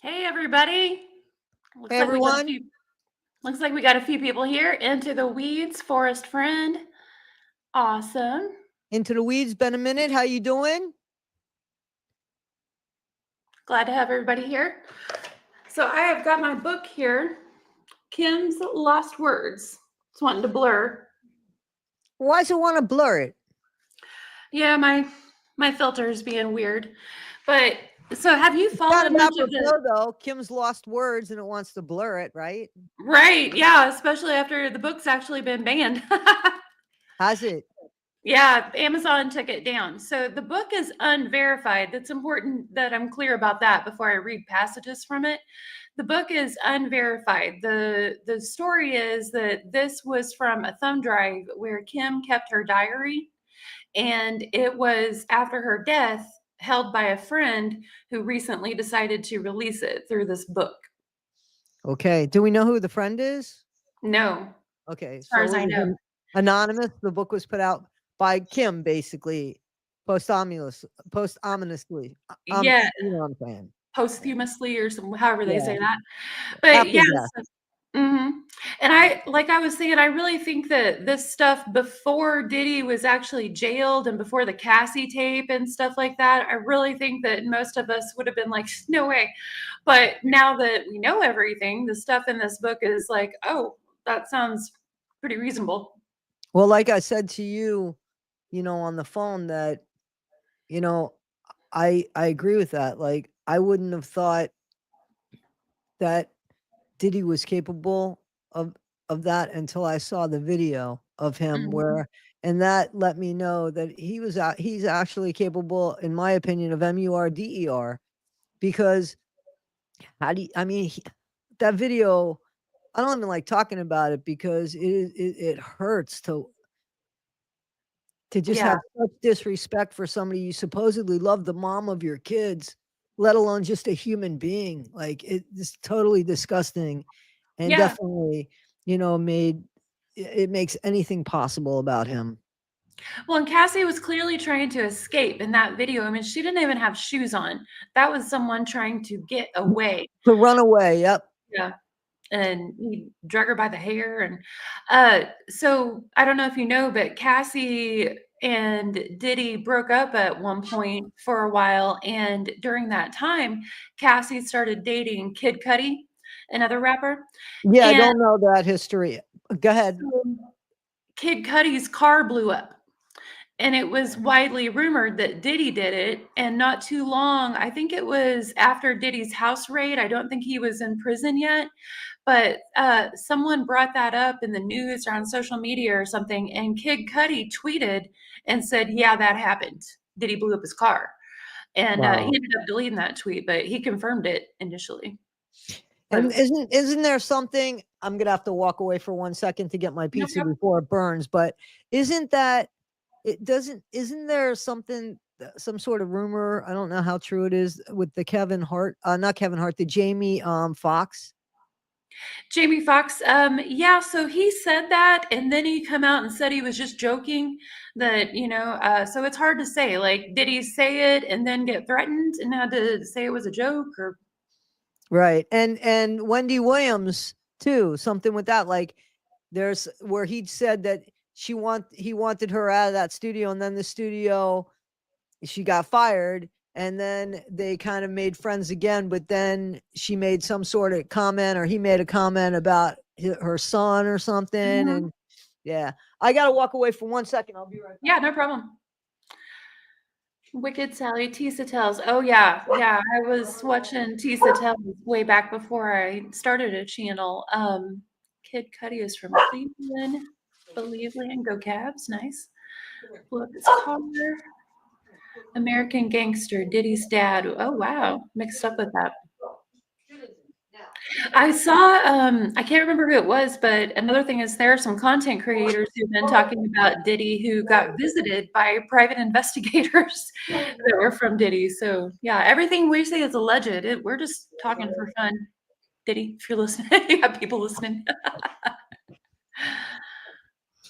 Hey everybody. Looks Hey like we got a everyone, few looks like we got a few people here. Into the Weeds, Forest Friend. Awesome. into the weeds. Been a minute. How you doing? Glad to have everybody here. So I have got my book here, Kim's Lost Words. It's wanting to blur. Why does it want to blur it? Yeah, my filter is being weird. But so have you It's kind followed of much of the apropos though. Kim's lost words and it wants to blur it, right? right, yeah, especially after the book's actually been banned. Has it? Yeah, Amazon took it down. So the book is unverified. That's important that I'm clear about that before I read passages from it. The book is unverified. The story is that this was from a thumb drive where Kim kept her diary, and it was after her death held by a friend who recently decided to release it through this book. Okay. Do we know who the friend is? No, Okay. as far as So it I was know. anonymous. The book was put out by Kim, basically, posthumous, Yeah, you know what I'm saying? posthumously or some however they Yeah. say that. But After yes, death. and like I was saying, I really think that this stuff before Diddy was actually jailed and before the Cassie tape and stuff like that, I really think that most of us would have been like, no way. But now that we know everything, the stuff in this book is like, oh, that sounds pretty reasonable. Well, like I said to you, on the phone that, you know, I agree with that. Like I wouldn't have thought that Diddy was capable of that until I saw the video of him Mhm. and that let me know that he's actually capable, in my opinion, of MURDER, because how do you, I mean, that video, I don't even like talking about it because it hurts to just Yeah. have such disrespect for somebody you supposedly love, the mom of your kids, let alone just a human being. Like it's totally disgusting, and Yeah. definitely, made it makes anything possible about him. Well, and Cassie was clearly trying to escape in that video. I mean, she didn't even have shoes on. That was someone trying to get away. To run away. Yep. Yeah. And he drug her by the hair. And so I don't know if you know, but Cassie and Diddy broke up at one point for a while. And during that time, Cassie started dating Kid Cudi, another rapper. Yeah, I And don't know that history. Go ahead. so Kid Cudi's car blew up. And it was widely rumored that Diddy did it. And not too long, I think it was after Diddy's house raid. I don't think he was in prison yet, but someone brought that up in the news or on social media or something. And Kid Cudi tweeted and said, "Yeah, that happened. Diddy blew up his car." And he Wow. ended up deleting that tweet, but he confirmed it initially. And So isn't there something, I'm gonna have to walk away for 1 second to get my no pizza problem. before it burns, but isn't that it doesn't isn't there something, some sort of rumor, I don't know how true it is, with the Kevin Hart, not Kevin Hart, the Jamie Fox. Jamie Foxx, yeah, so he said that, and then he come out and said he was just joking. That so it's hard to say. Like, did he say it and then get threatened and had to say it was a joke, or Right. And Wendy Williams too, something with that. Like there's where he'd said that he wanted her out of that studio, and then the studio, she got fired, and then they kind of made friends again, but then she made some sort of comment, or he made a comment about her son or something. Mhm. And yeah, I got to walk away for 1 second. I'll be right back. Yeah, no problem. Wicked Sally, Tisa Tells. Oh yeah, yeah. I was watching Tisa Tells way back before I started a channel. Kid Cudi is from Cleveland, believe land. Go Cavs, nice. Pull up his car. American Gangster, Diddy's dad. Oh wow, mixed up with that. I saw, I can't remember who it was, but another thing is there are some content creators who've been talking about Diddy who got visited by private investigators that were from Diddy. So yeah, everything we say is alleged. We're just talking for fun. Diddy, if you're listening, you have people listening.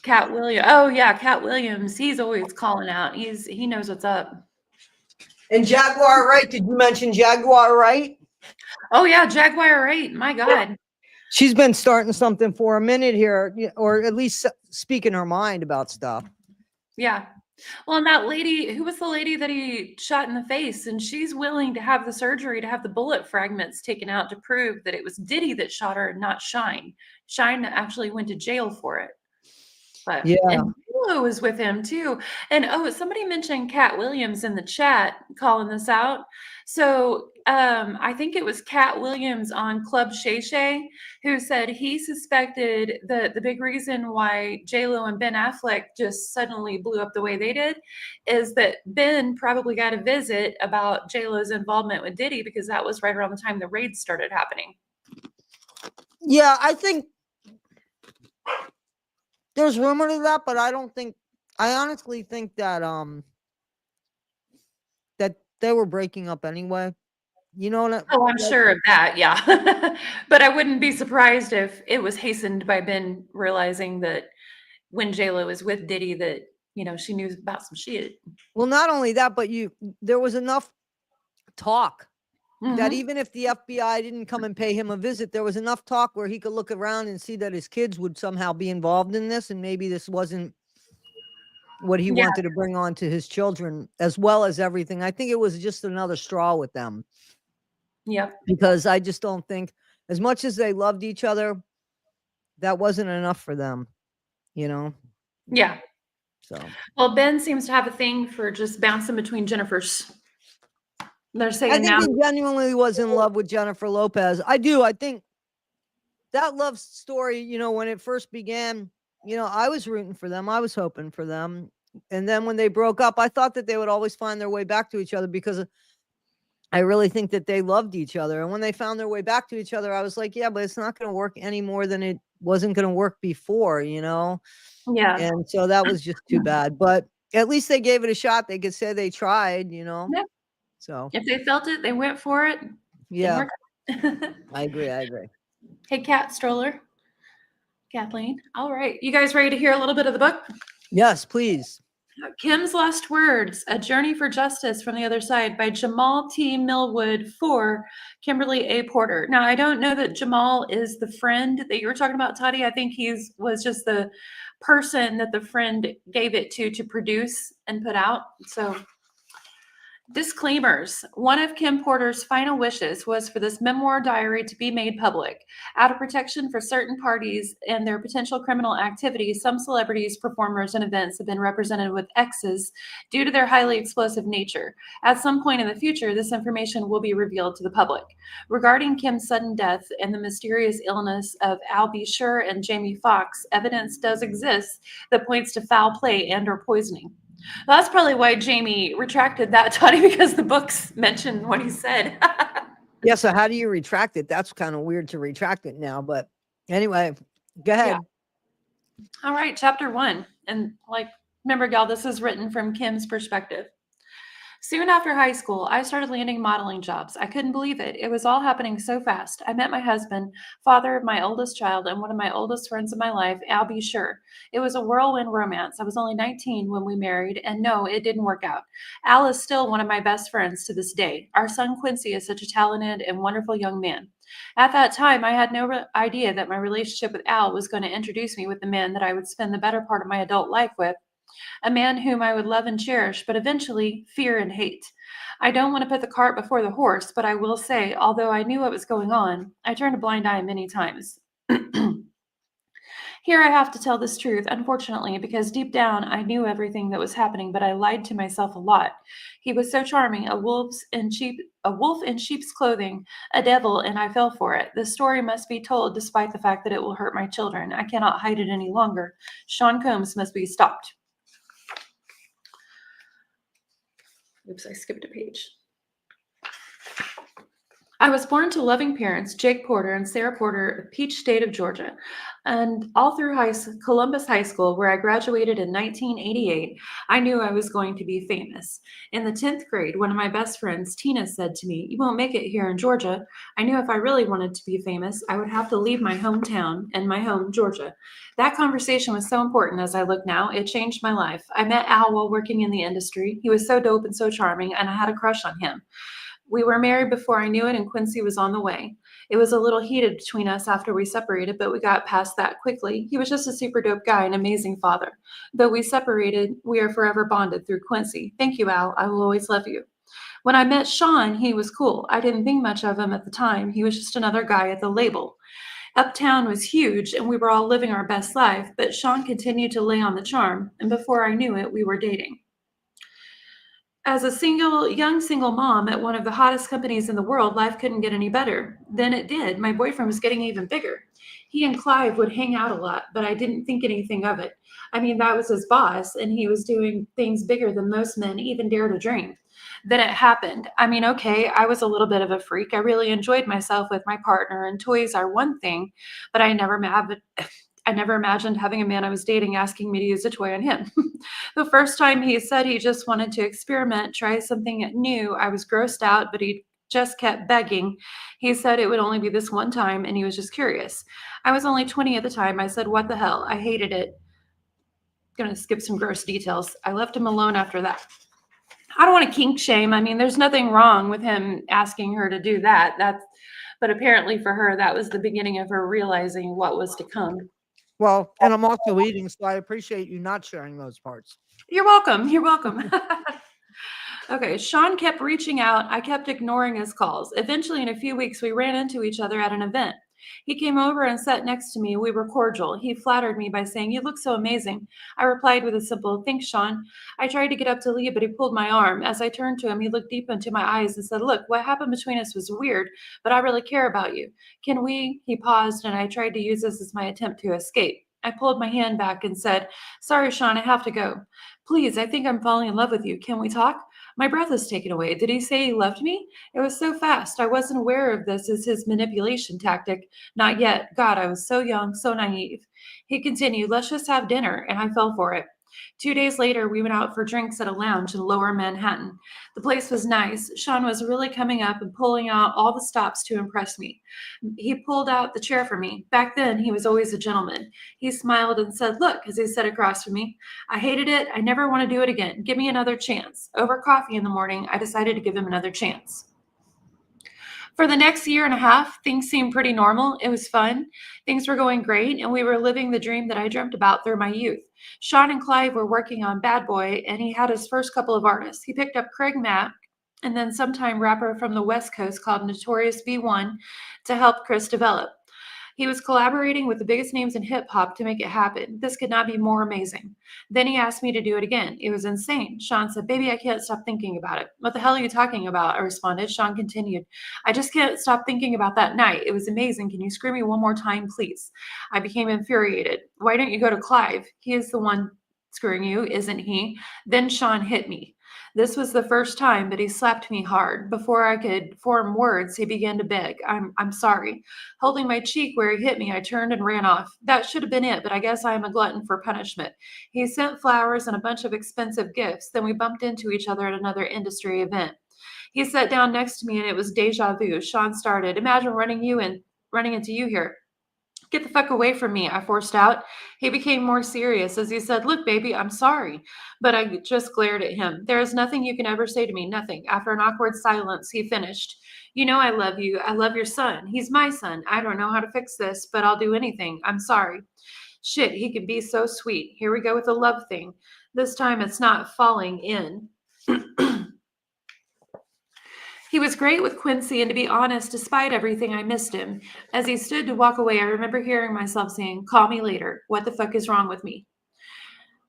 Cat Williams. Oh yeah, Cat Williams. He's always calling out. He knows what's up. And Jaguar Wright, did you mention Jaguar Wright? Oh yeah, Jaguar 8. My God. She's been starting something for a minute here, or at least speaking her mind about stuff. Yeah. Well, and that lady, who was the lady that he shot in the face? And she's willing to have the surgery to have the bullet fragments taken out to prove that it was Diddy that shot her, not Shine. Shine actually went to jail for it. But Yeah. and J-Lo was with him too. And oh, somebody mentioned Cat Williams in the chat calling this out. So I think it was Cat Williams on Club Shay Shay who said he suspected the big reason why J-Lo and Ben Affleck just suddenly blew up the way they did is that Ben probably got a visit about J-Lo's involvement with Diddy because that was right around the time the raids started happening. Yeah, I think there's rumor to that, but I honestly think that that they were breaking up anyway. You know what? Oh, I'm sure of that, yeah. But I wouldn't be surprised if it was hastened by Ben realizing that when J-Lo was with Diddy that, she knew about some shit. Well, not only that, but there was enough talk that Mhm. even if the FBI didn't come and pay him a visit, there was enough talk where he could look around and see that his kids would somehow be involved in this, and maybe this wasn't what he Yeah, wanted to bring on to his children, as well as everything. I think it was just another straw with them, yep, because I just don't think, as much as they loved each other, that wasn't enough for them, you know? yeah. So Well, Ben seems to have a thing for just bouncing between Jennifers. They're I saying think now. he genuinely was in love with Jennifer Lopez. I do. I think that love story, when it first began, I was rooting for them. I was hoping for them. And then when they broke up, I thought that they would always find their way back to each other, because I really think that they loved each other. And when they found their way back to each other, I was like, yeah, but it's not going to work any more than it wasn't going to work before, Yeah. And so that was just too bad. But at least they gave it a shot. They could say they tried, Yeah. So If they felt it, they went for it. Didn't yeah, work out. I agree. Hey, Cat Stroller. Kathleen. All right. You guys ready to hear a little bit of the book? Yes, please. Kim's Last Words, A Journey for Justice from the Other Side by Jamal T. Millwood for Kimberly A. Porter. Now, I don't know that Jamal is the friend that you were talking about, Toddie. I think was just the person that the friend gave it to produce and put out. So disclaimers. One of Kim Porter's final wishes was for this memoir diary to be made public. Out of protection for certain parties and their potential criminal activity, some celebrities, performers, and events have been represented with X's due to their highly explosive nature. At some point in the future, this information will be revealed to the public. Regarding Kim's sudden death and the mysterious illness of Al B. Sure and Jamie Foxx, evidence does exist that points to foul play and/or poisoning. Well, that's probably why Jamie retracted that, Tony, because the books mentioned what he said. Yeah, so how do you retract it? That's kind of weird to retract it now, but anyway, go ahead. Yeah. All right, chapter 1. And remember, y'all, this is written from Kim's perspective. Soon after high school, I started landing modeling jobs. I couldn't believe it. It was all happening so fast. I met my husband, father of my oldest child, and one of my oldest friends of my life, Al B. Sure. It was a whirlwind romance. I was only 19 when we married, and no, it didn't work out. Al is still one of my best friends to this day. Our son Quincy is such a talented and wonderful young man. At that time, I had no idea that my relationship with Al was going to introduce me with the man that I would spend the better part of my adult life with, a man whom I would love and cherish, but eventually fear and hate. I don't want to put the cart before the horse, but I will say, although I knew what was going on, I turned a blind eye many times. Here I have to tell this truth, unfortunately, because deep down I knew everything that was happening, but I lied to myself a lot. He was so charming, a wolf in sheep's clothing, a devil, and I fell for it. This story must be told despite the fact that it will hurt my children. I cannot hide it any longer. Sean Combs must be stopped. Oops, I skipped a page. I was born to loving parents, Jake Porter and Sarah Porter of Peach State of Georgia. And all through Columbus High School, where I graduated in 1988, I knew I was going to be famous. In the 10th grade, one of my best friends, Tina, said to me, "You won't make it here in Georgia." I knew if I really wanted to be famous, I would have to leave my hometown and my home, Georgia. That conversation was so important as I look now. It changed my life. I met Al while working in the industry. He was so dope and so charming, and I had a crush on him. We were married before I knew it, and Quincy was on the way. It was a little heated between us after we separated, but we got past that quickly. He was just a super dope guy, an amazing father. Though we separated, we are forever bonded through Quincy. Thank you, Al. I will always love you. When I met Sean, he was cool. I didn't think much of him at the time. He was just another guy at the label. Uptown was huge, and we were all living our best life, but Sean continued to lay on the charm, and before I knew it, we were dating. As a young single mom at one of the hottest companies in the world, life couldn't get any better. Then it did. My boyfriend was getting even bigger. He and Clive would hang out a lot, but I didn't think anything of it. I mean, that was his boss, and he was doing things bigger than most men even dare to dream. Then it happened. I mean, okay, I was a little bit of a freak. I really enjoyed myself with my partner, and toys are one thing, but I never imagined having a man I was dating asking me to use a toy on him. The first time he said he just wanted to experiment, try something new, I was grossed out, but he just kept begging. He said it would only be this one time, and he was just curious. I was only 20 at the time. I said, "What the hell?" I hated it. Gonna skip some gross details. I left him alone after that. I don't want to kink shame. I mean, there's nothing wrong with him asking her to do that. But apparently for her, that was the beginning of her realizing what was to come. Well, and I'm also eating, so I appreciate you not sharing those parts. You're welcome. You're welcome. Okay, Sean kept reaching out. I kept ignoring his calls. Eventually, in a few weeks, we ran into each other at an event. He came over and sat next to me. We were cordial. He flattered me by saying, "You look so amazing." I replied with a simple, "Thanks, Sean." I tried to get up to leave, but he pulled my arm. As I turned to him, he looked deep into my eyes and said, "Look, what happened between us was weird, but I really care about you. Can we?" He paused, and I tried to use this as my attempt to escape. I pulled my hand back and said, "Sorry, Sean, I have to go. Please, I think I'm falling in love with you. Can we talk?" My breath is taken away. Did he say he loved me? It was so fast. I wasn't aware of this as his manipulation tactic. Not yet. God, I was so young, so naive. He continued, "Let's just have dinner," and I fell for it. 2 days later, we went out for drinks at a lounge in lower Manhattan. The place was nice. Sean was really coming up and pulling out all the stops to impress me. He pulled out the chair for me. Back then, he was always a gentleman. He smiled and said, "Look," as he sat across from me. I hated it. I never want to do it again. Give me another chance. Over coffee in the morning, I decided to give him another chance. For the next year and a half, things seemed pretty normal. It was fun. Things were going great, and we were living the dream that I dreamt about through my youth. Sean and Clive were working on Bad Boy, and he had his first couple of artists. He picked up Craig Mack and then sometime rapper from the West Coast called Notorious B1 to help Chris develop. He was collaborating with the biggest names in hip hop to make it happen. This could not be more amazing. Then he asked me to do it again. It was insane. Sean said, "Baby, I can't stop thinking about it." "What the hell are you talking about?" I responded. Sean continued, "I just can't stop thinking about that night. It was amazing. Can you scream me one more time, please?" I became infuriated. "Why don't you go to Clive? He is the one screwing you, isn't he?" Then Sean hit me. This was the first time, but he slapped me hard. Before I could form words, he began to beg. I'm sorry." Holding my cheek where he hit me, I turned and ran off. That should have been it, but I guess I am a glutton for punishment. He sent flowers and a bunch of expensive gifts. Then we bumped into each other at another industry event. He sat down next to me, and it was deja vu. Sean started, "Imagine running into you here." "Get the fuck away from me," I forced out. He became more serious as he said, "Look, baby, I'm sorry." But I just glared at him. "There is nothing you can ever say to me, nothing." After an awkward silence, he finished, "You know I love you. I love your son. He's my son. I don't know how to fix this, but I'll do anything. I'm sorry." Shit, he can be so sweet. Here we go with the love thing. This time it's not falling in. He was great with Quincy, and to be honest, despite everything, I missed him. As he stood to walk away, I remember hearing myself saying, "Call me later. What the fuck is wrong with me?"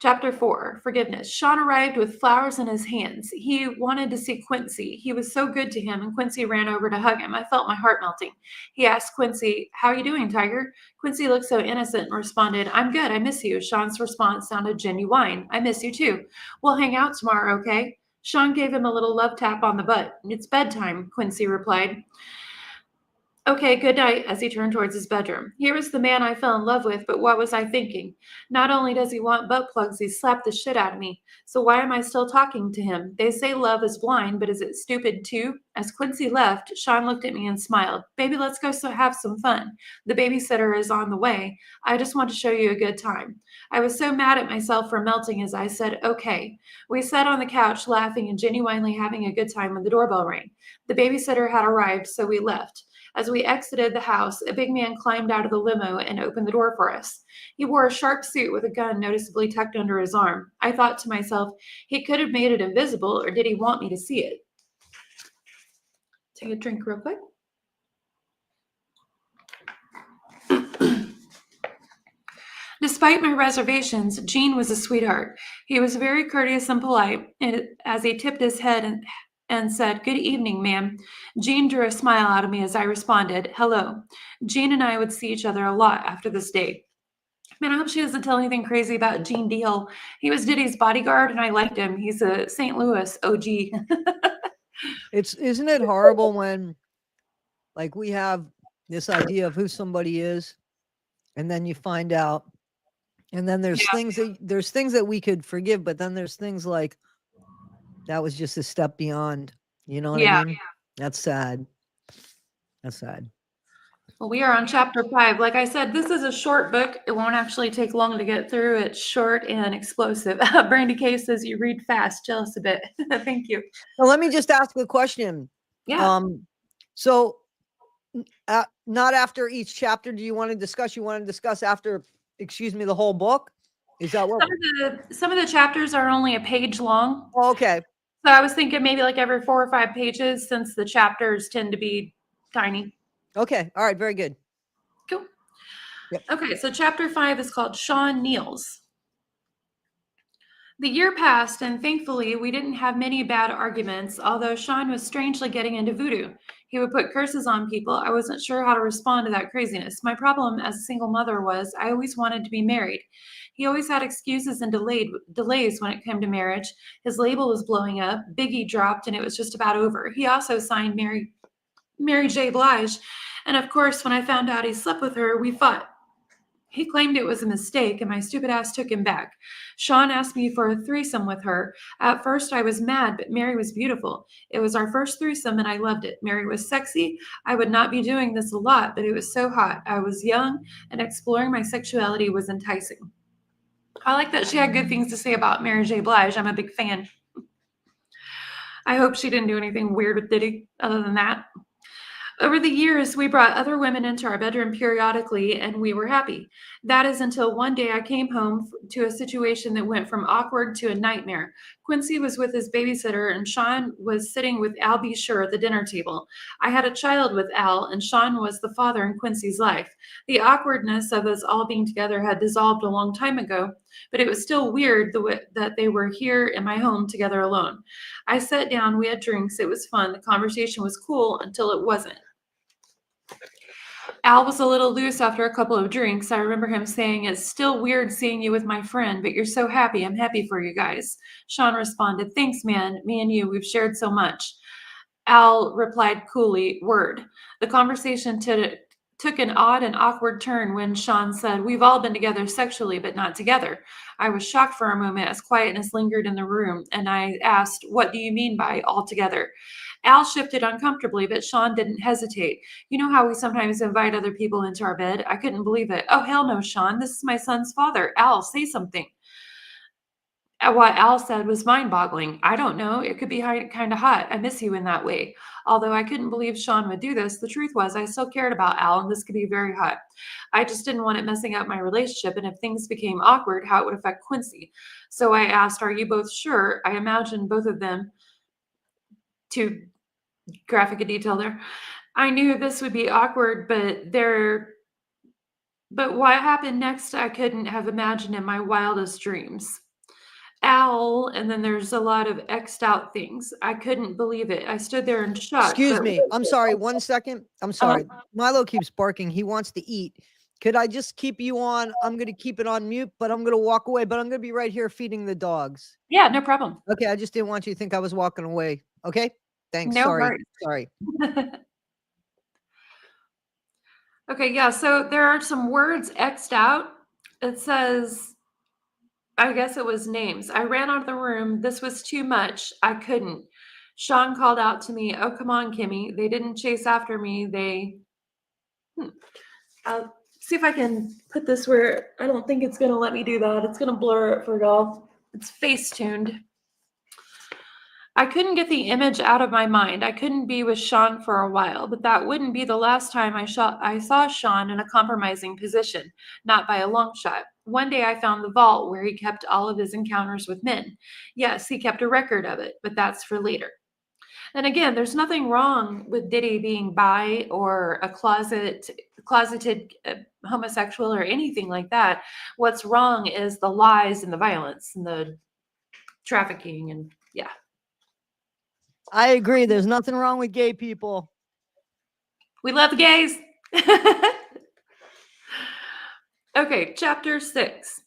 Chapter 4, Forgiveness. Sean arrived with flowers in his hands. He wanted to see Quincy. He was so good to him, and Quincy ran over to hug him. I felt my heart melting. He asked Quincy, "How are you doing, Tiger?" Quincy looked so innocent and responded, "I'm good. I miss you." Sean's response sounded genuine. "I miss you too. We'll hang out tomorrow, okay?" Sean gave him a little love tap on the butt. "It's bedtime," Quincy replied. Okay, good night, as he turned towards his bedroom. Here was the man I fell in love with, but what was I thinking? Not only does he want butt plugs, he slapped the shit out of me. So why am I still talking to him? They say love is blind, but is it stupid too? As Quincy left, Sean looked at me and smiled. Baby, let's go have some fun. The babysitter is on the way. I just want to show you a good time. I was so mad at myself for melting as I said, okay. We sat on the couch laughing and genuinely having a good time when the doorbell rang. The babysitter had arrived, so we left. As we exited the house, a big man climbed out of the limo and opened the door for us. He wore a sharp suit with a gun noticeably tucked under his arm. I thought to myself, he could have made it invisible, or did he want me to see it? Take a drink real quick. Despite my reservations, Gene was a sweetheart. He was very courteous and polite, and as he tipped his head and said, "Good evening, ma'am." Gene drew a smile out of me as I responded, "Hello." Gene and I would see each other a lot after this date. Man, I hope she doesn't tell anything crazy about Gene Deal. He was Diddy's bodyguard, and I liked him. He's a St. Louis OG. Isn't it horrible when, like, we have this idea of who somebody is, and then you find out, and then there's things that we could forgive, but then there's things like that was just a step beyond. You know what I mean? That's sad. That's sad. Well, we are on chapter 5. Like I said, this is a short book. It won't actually take long to get through. It's short and explosive. Brandy K says you read fast. Jealous a bit. Thank you. Well, let me just ask a question. Yeah. So not after each chapter do you want to discuss? You want to discuss after, excuse me, the whole book? Is that what? Some of the chapters are only a page long. Oh, okay. So I was thinking maybe like every 4 or 5 pages, since the chapters tend to be tiny. Okay. All right. Very good. Cool. Yep. Okay, so chapter 5 is called Sean Kneels. The year passed, and thankfully, we didn't have many bad arguments, although Sean was strangely getting into voodoo. He would put curses on people. I wasn't sure how to respond to that craziness. My problem as a single mother was I always wanted to be married. He always had excuses and delays when it came to marriage. His label was blowing up, Biggie dropped, and it was just about over. He also signed Mary J. Blige, and of course, when I found out he slept with her, we fought. He claimed it was a mistake, and my stupid ass took him back. Sean asked me for a threesome with her. At first, I was mad, but Mary was beautiful. It was our first threesome, and I loved it. Mary was sexy. I would not be doing this a lot, but it was so hot. I was young, and exploring my sexuality was enticing. I like that she had good things to say about Mary J. Blige. I'm a big fan. I hope she didn't do anything weird with Diddy other than that. Over the years, we brought other women into our bedroom periodically, and we were happy. That is until one day I came home to a situation that went from awkward to a nightmare. Quincy was with his babysitter, and Sean was sitting with Al B. Sure at the dinner table. I had a child with Al, and Sean was the father in Quincy's life. The awkwardness of us all being together had dissolved a long time ago, but it was still weird that they were here in my home together alone. I sat down, we had drinks, it was fun, the conversation was cool until it wasn't. Al was a little loose after a couple of drinks. I remember him saying, "It's still weird seeing you with my friend, but you're so happy. I'm happy for you guys." Sean responded, "Thanks, man. Me and you, we've shared so much." Al replied coolly, "Word." The conversation took an odd and awkward turn when Sean said, "We've all been together sexually, but not together." I was shocked for a moment as quietness lingered in the room, and I asked, "What do you mean by all together?" Al shifted uncomfortably, but Sean didn't hesitate. "You know how we sometimes invite other people into our bed?" I couldn't believe it. "Oh, hell no, Sean. This is my son's father. Al, say something." What Al said was mind-boggling. "I don't know. It could be kind of hot. I miss you in that way." Although I couldn't believe Sean would do this, the truth was I still cared about Al, and this could be very hot. I just didn't want it messing up my relationship, and if things became awkward, how it would affect Quincy. So I asked, "Are you both sure?" I imagined both of them, too graphic a detail there. I knew this would be awkward, but what happened next I couldn't have imagined in my wildest dreams. Al, and then there's a lot of X'd out things. I couldn't believe it. I stood there in shock. Excuse me. I'm sorry. 1 second. I'm sorry. Milo keeps barking. He wants to eat. Could I just keep you on? I'm going to keep it on mute, but I'm going to walk away, but I'm going to be right here feeding the dogs. Yeah, no problem. Okay. I just didn't want you to think I was walking away. Okay. Thanks. No Sorry. worries. Sorry. Okay, yeah, so there are some words X'd out. It says, I guess it was names. I ran out of the room. This was too much. I couldn't. Sean called out to me, "Oh, come on, Kimmy." They didn't chase after me. I'll see if I can put this where I don't think it's going to let me do that. It's going to blur it for y'all. It's face tuned. I couldn't get the image out of my mind. I couldn't be with Sean for a while, but that wouldn't be the last time I saw Sean in a compromising position, not by a long shot. One day I found the vault where he kept all of his encounters with men. Yes, he kept a record of it, but that's for later. And again, there's nothing wrong with Diddy being bi or a closeted homosexual or anything like that. What's wrong is the lies and the violence and the trafficking and yeah. I agree. There's nothing wrong with gay people. We love the gays. Okay, chapter 6.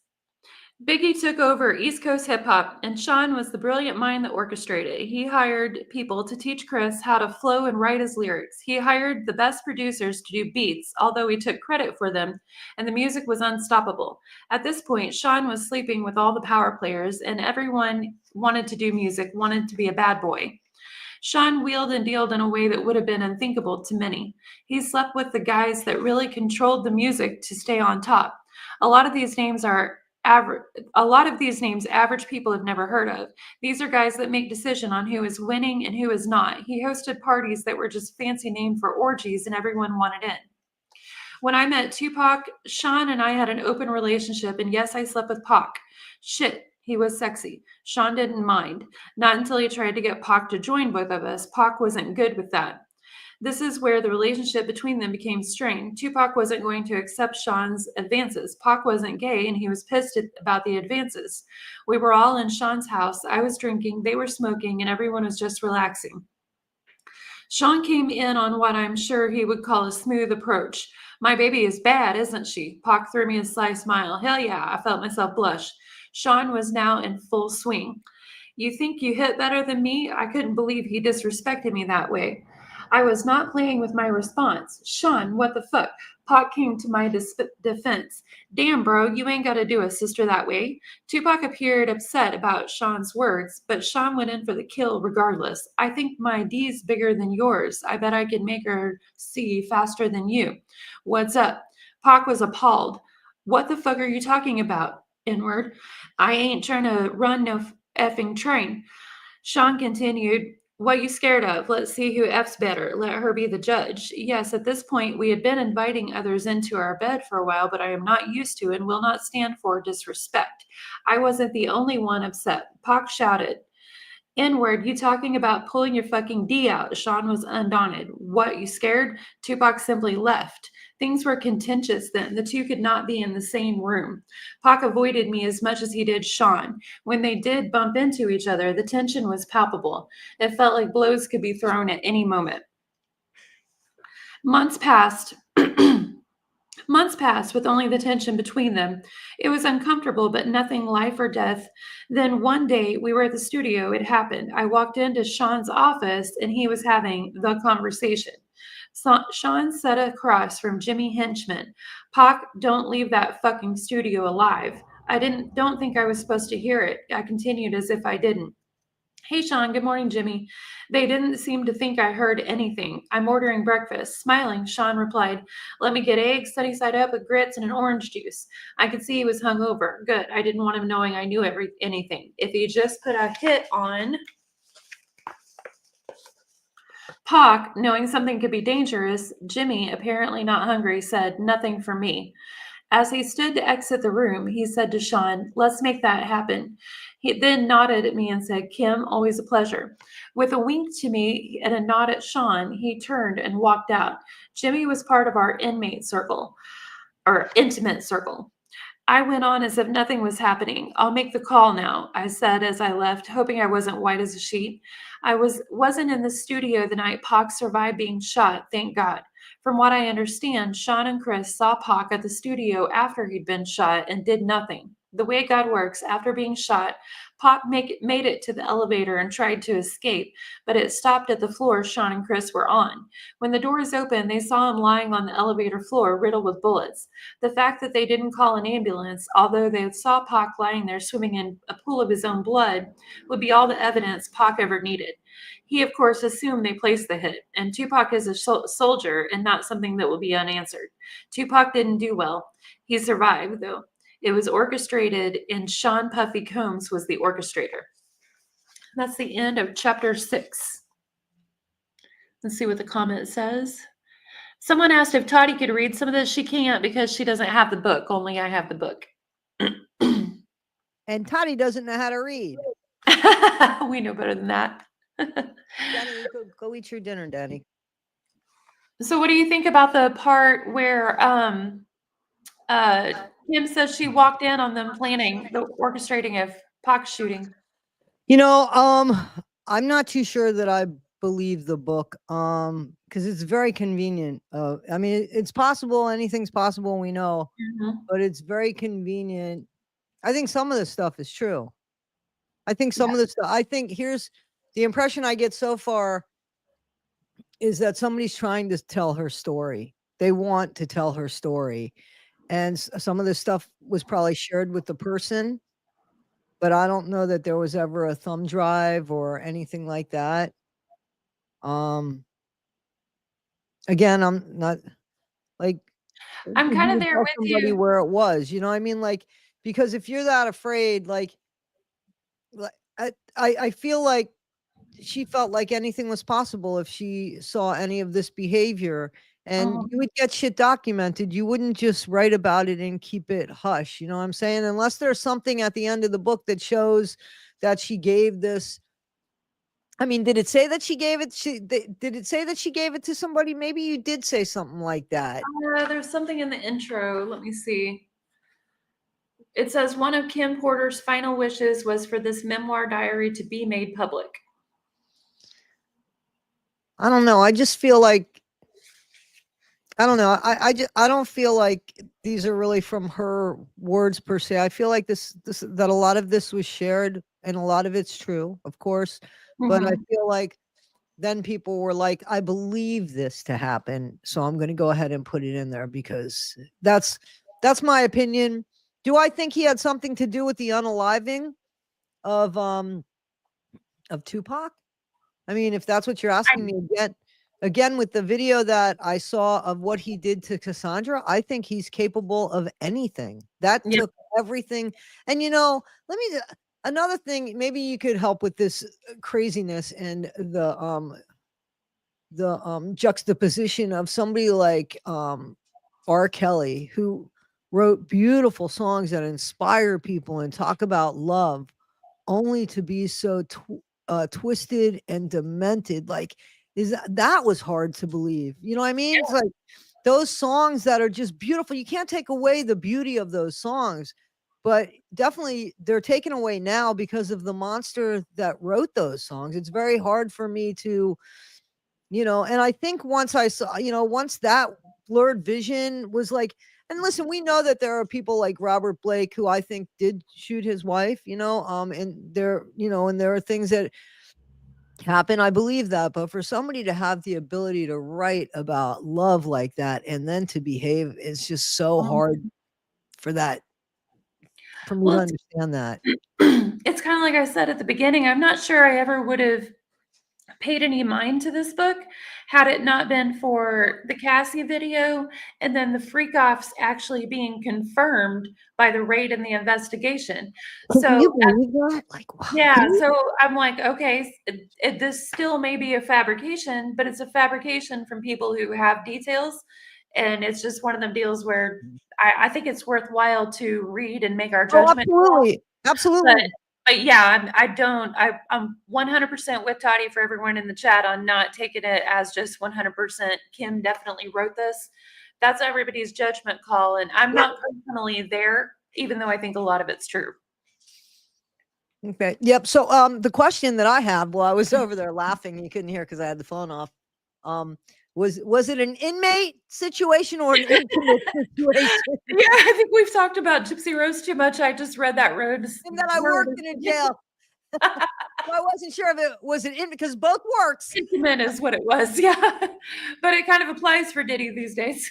Biggie took over East Coast hip hop, and Sean was the brilliant mind that orchestrated it. He hired people to teach Chris how to flow and write his lyrics. He hired the best producers to do beats, although he took credit for them, and the music was unstoppable. At this point, Sean was sleeping with all the power players, and everyone wanted to do music, wanted to be a bad boy. Sean wheeled and dealed in a way that would have been unthinkable to many. He slept with the guys that really controlled the music to stay on top. A lot of these names are average people have never heard of. These are guys that make decision on who is winning and who is not. He hosted parties that were just fancy name for orgies and everyone wanted in. When I met Tupac, Sean and I had an open relationship, and yes, I slept with Pac. Shit, he was sexy. Sean didn't mind. Not until he tried to get Pac to join both of us. Pac wasn't good with that. This is where the relationship between them became strained. Tupac wasn't going to accept Sean's advances. Pac wasn't gay, and he was pissed about the advances. We were all in Sean's house. I was drinking, they were smoking, and everyone was just relaxing. Sean came in on what I'm sure he would call a smooth approach. "My baby is bad, isn't she?" Pac threw me a sly smile. Hell yeah, I felt myself blush. Sean was now in full swing. "You think you hit better than me?" I couldn't believe he disrespected me that way. I was not playing with my response. "Sean, what the fuck?" Pac came to my defense. "Damn, bro, you ain't got to do a sister that way." Tupac appeared upset about Sean's words, but Sean went in for the kill regardless. "I think my D's bigger than yours. I bet I can make her see faster than you. What's up?" Pac was appalled. "What the fuck are you talking about, N-word? I ain't trying to run no effing train." Sean continued, "What you scared of? Let's see who F's better. Let her be the judge." Yes, at this point, we had been inviting others into our bed for a while, but I am not used to and will not stand for disrespect. I wasn't the only one upset. Pac shouted, "N-word, you talking about pulling your fucking D out?" Sean was undaunted. "What, you scared?" Tupac simply left. Things were contentious then. The two could not be in the same room. Pac avoided me as much as he did Sean. When they did bump into each other, the tension was palpable. It felt like blows could be thrown at any moment. Months passed. Months passed with only the tension between them. It was uncomfortable, but nothing life or death. Then one day we were at the studio. It happened. I walked into Sean's office and he was having the conversation. Sean sat across from Jimmy Henchman. "Pac, don't leave that fucking studio alive." Don't think I was supposed to hear it. I continued as if I didn't. "Hey, Sean, good morning, Jimmy." They didn't seem to think I heard anything. "I'm ordering breakfast." Smiling, Sean replied, "Let me get eggs, sunny side up with grits and an orange juice." I could see he was hungover. Good. I didn't want him knowing I knew anything. If he just put a hit on Pac, knowing something could be dangerous, Jimmy, apparently not hungry, said, "Nothing for me." As he stood to exit the room, he said to Sean, "Let's make that happen." He then nodded at me and said, "Kim, always a pleasure." With a wink to me and a nod at Sean, he turned and walked out. Jimmy was part of our intimate circle. I went on as if nothing was happening. "I'll make the call now," I said as I left, hoping I wasn't white as a sheet. Wasn't in the studio the night Pac survived being shot, thank God. From what I understand, Sean and Chris saw Pac at the studio after he'd been shot and did nothing. The way God works, after being shot, made it to the elevator and tried to escape, but it stopped at the floor Sean and Chris were on. When the doors opened, they saw him lying on the elevator floor, riddled with bullets. The fact that they didn't call an ambulance, although they saw Pac lying there swimming in a pool of his own blood, would be all the evidence Pac ever needed. He, of course, assumed they placed the hit, and Tupac is a soldier and not something that will be unanswered. Tupac didn't do well. He survived, though. It was orchestrated, and Sean Puffy Combs was the orchestrator. That's the end of chapter 6. Let's see what the comment says. Someone asked if Toddie could read some of this. She can't because she doesn't have the book. Only I have the book. And Toddie doesn't know how to read. We know better than that. Danny, go eat your dinner, Danny. So what do you think about the part where Kim says she walked in on them planning the orchestrating of Pac shooting? You know, I'm not too sure that I believe the book, because it's very convenient. I mean, it's possible, anything's possible, we know, but it's very convenient. I think some of this stuff is true. I think some of this stuff, I think here's the impression I get so far is that somebody's trying to tell her story. They want to tell her story. And some of this stuff was probably shared with the person, but I don't know that there was ever a thumb drive or anything like that. Again, I'm not like, I'm kind of there with somebody you. where it was, you know what I mean? Like, because if you're that afraid, like I feel like she felt like anything was possible if she saw any of this behavior, and you would get shit documented. You wouldn't just write about it and keep it hush. You know what I'm saying? Unless there's something at the end of the book that shows that she gave this. I mean, did it say that she gave it? Did it say that she gave it to somebody? Maybe you did say something like that. There's something in the intro. Let me see. It says one of Kim Porter's final wishes was for this memoir diary to be made public. I don't know. I just feel like, I don't know. I don't feel like these are really from her words per se. I feel like that a lot of this was shared and a lot of it's true, of course. But I feel like then people were like, I believe this to happen, so I'm going to go ahead and put it in there because that's my opinion. Do I think he had something to do with the unaliving of Tupac? I mean, if that's what you're asking me again with the video that I saw of what he did to Cassandra, I think he's capable of anything. That took everything. And you know, let me another thing, maybe you could help with this craziness and the juxtaposition of somebody like R. Kelly, who wrote beautiful songs that inspire people and talk about love, only to be so twisted and demented. Like, that was hard to believe. You know what I mean? It's like those songs that are just beautiful. You can't take away the beauty of those songs, but definitely they're taken away now because of the monster that wrote those songs. It's very hard for me to, you know, and I think once I saw, you know, once that blurred vision was like, and listen, we know that there are people like Robert Blake who I think did shoot his wife, you know, and there, you know, and there are things that happen. I believe that, but for somebody to have the ability to write about love like that and then to behave, it's just so hard for that, for me to understand that. It's kind of like I said at the beginning. I'm not sure I ever would have paid any mind to this book had it not been for the Cassie video and then the freak offs actually being confirmed by the raid and the investigation. Can you believe that? Like, wow. Yeah, so I'm like, okay, this still may be a fabrication, but it's a fabrication from people who have details. And it's just one of them deals where I think it's worthwhile to read and make our judgment. Absolutely. Absolutely. But yeah, I'm 100% with Toddie for everyone in the chat on not taking it as just 100% Kim definitely wrote this. That's everybody's judgment call. And I'm not personally there, even though I think a lot of it's true. Okay. Yep. So the question that I have, well, I was over there laughing, you couldn't hear because I had the phone off. Was it an inmate situation or an intimate situation? Yeah, I think we've talked about Gypsy Rose too much. I just read that road. And that I worked in a jail. So I wasn't sure if it was an because both works. Intimate is what it was, yeah. But it kind of applies for Diddy these days.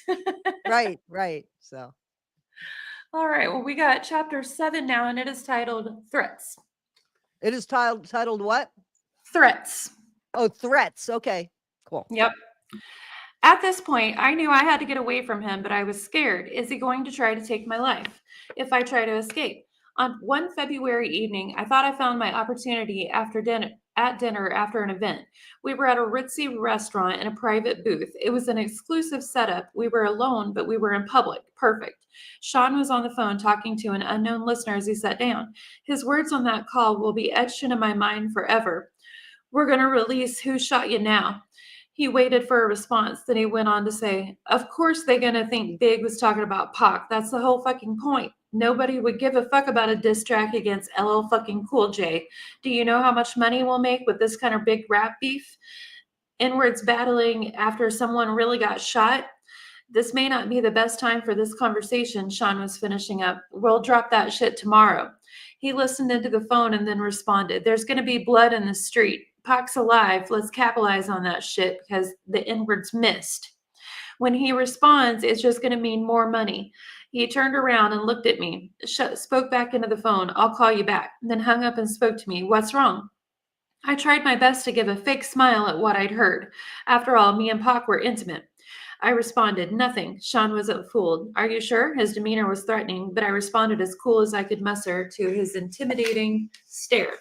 Right. So All right, well, we got chapter 7 now, and it is titled Threats. it is titled what? Threats. Oh, threats. Okay, cool. Yep. At this point, I knew I had to get away from him, but I was scared. Is he going to try to take my life if I try to escape? On one February evening, I thought I found my opportunity at dinner after an event. We were at a ritzy restaurant in a private booth. It was an exclusive setup. We were alone, but we were in public. Perfect. Sean was on the phone talking to an unknown listener as he sat down. His words on that call will be etched into my mind forever. We're going to release Who Shot You Now. He waited for a response. Then he went on to say, of course they're going to think Big was talking about Pac. That's the whole fucking point. Nobody would give a fuck about a diss track against LL fucking Cool J. Do you know how much money we'll make with this kind of big rap beef? Inwards battling after someone really got shot? This may not be the best time for this conversation, Sean was finishing up. We'll drop that shit tomorrow. He listened into the phone and then responded, there's going to be blood in the street. Pac's alive. Let's capitalize on that shit because the inwards missed. When he responds, it's just going to mean more money. He turned around and looked at me, spoke back into the phone. I'll call you back. Then hung up and spoke to me. What's wrong? I tried my best to give a fake smile at what I'd heard. After all, me and Pac were intimate. I responded, nothing. Sean wasn't fooled. Are you sure? His demeanor was threatening, but I responded as cool as I could muster to his intimidating stare.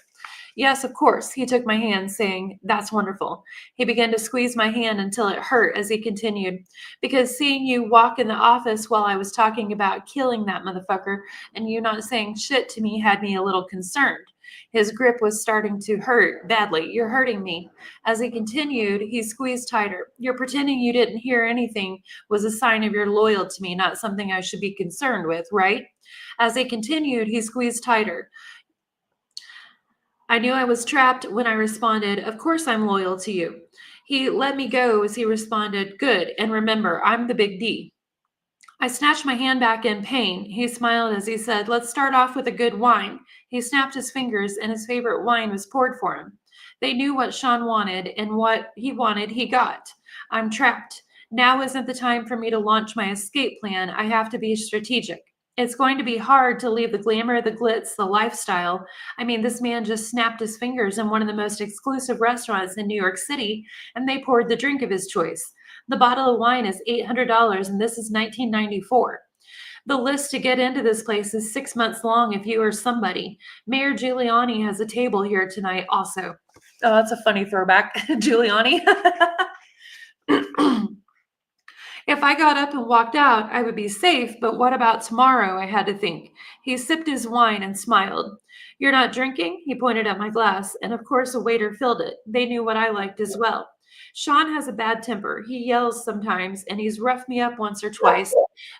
Yes, of course. He took my hand, saying, that's wonderful. He began to squeeze my hand until it hurt as he continued, because seeing you walk in the office while I was talking about killing that motherfucker and you not saying shit to me had me a little concerned. His grip was starting to hurt badly. You're hurting me. As he continued, he squeezed tighter. You're pretending you didn't hear anything was a sign of your loyalty to me, not something I should be concerned with, right? As he continued, he squeezed tighter. I knew I was trapped when I responded, of course I'm loyal to you. He let me go as he responded, good, and remember, I'm the big D. I snatched my hand back in pain. He smiled as he said, let's start off with a good wine. He snapped his fingers and his favorite wine was poured for him. They knew what Sean wanted, and what he wanted, he got. I'm trapped. Now isn't the time for me to launch my escape plan. I have to be strategic. It's going to be hard to leave the glamour, the glitz, the lifestyle. I mean, this man just snapped his fingers in one of the most exclusive restaurants in New York City, and they poured the drink of his choice. The bottle of wine is $800, and this is 1994. The list to get into this place is 6 months long if you are somebody. Mayor Giuliani has a table here tonight also. Oh, that's a funny throwback. Giuliani. If I got up and walked out, I would be safe, but what about tomorrow? I had to think. He sipped his wine and smiled. You're not drinking? He pointed at my glass, and of course a waiter filled it. They knew what I liked as well. Sean has a bad temper. He yells sometimes, and he's roughed me up once or twice,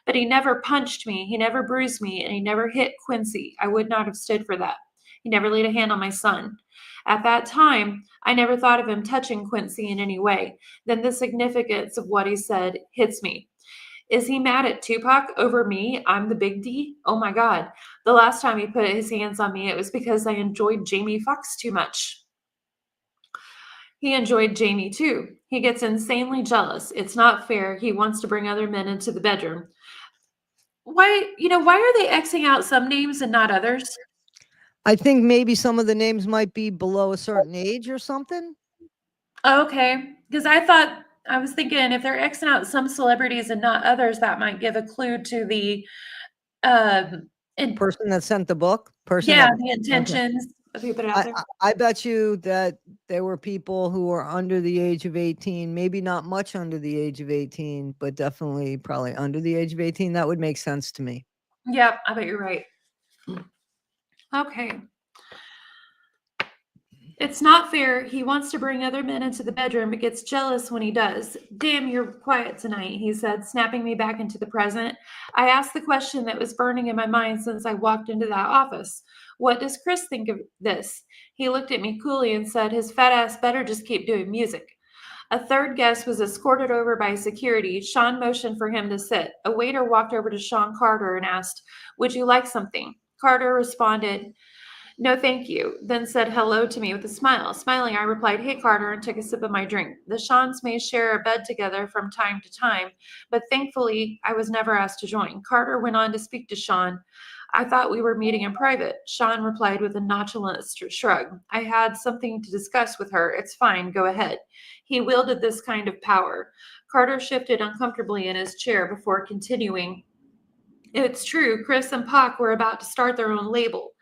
but he never punched me, he never bruised me, and he never hit Quincy. I would not have stood for that. He never laid a hand on my son. At that time, I never thought of him touching Quincy in any way. Then the significance of what he said hits me. Is he mad at Tupac over me? I'm the big D? Oh my God. The last time he put his hands on me, it was because I enjoyed Jamie Foxx too much. He enjoyed Jamie too. He gets insanely jealous. It's not fair. He wants to bring other men into the bedroom. Why are they Xing out some names and not others? I think maybe some of the names might be below a certain age or something. Okay, because I was thinking if they're Xing out some celebrities and not others, that might give a clue to the person that sent the book. The intentions of who put it out there. I bet you that there were people who were under the age of 18, maybe not much under the age of 18, but definitely probably under the age of 18. That would make sense to me. Yep, I bet you're right. Okay. It's not fair. He wants to bring other men into the bedroom, but gets jealous when he does. Damn, you're quiet tonight, he said, snapping me back into the present. I asked the question that was burning in my mind since I walked into that office. What does Chris think of this? He looked at me coolly and said, his fat ass better just keep doing music. A third guest was escorted over by security. Sean motioned for him to sit. A waiter walked over to Sean Carter and asked, "Would you like something?" Carter responded, "No, thank you," then said hello to me with a smile. Smiling, I replied, "Hey, Carter," and took a sip of my drink. The Seans may share a bed together from time to time, but thankfully, I was never asked to join. Carter went on to speak to Sean. "I thought we were meeting in private." Sean replied with a nonchalant shrug. "I had something to discuss with her. It's fine. Go ahead." He wielded this kind of power. Carter shifted uncomfortably in his chair before continuing. "It's true, Chris and Pac were about to start their own label."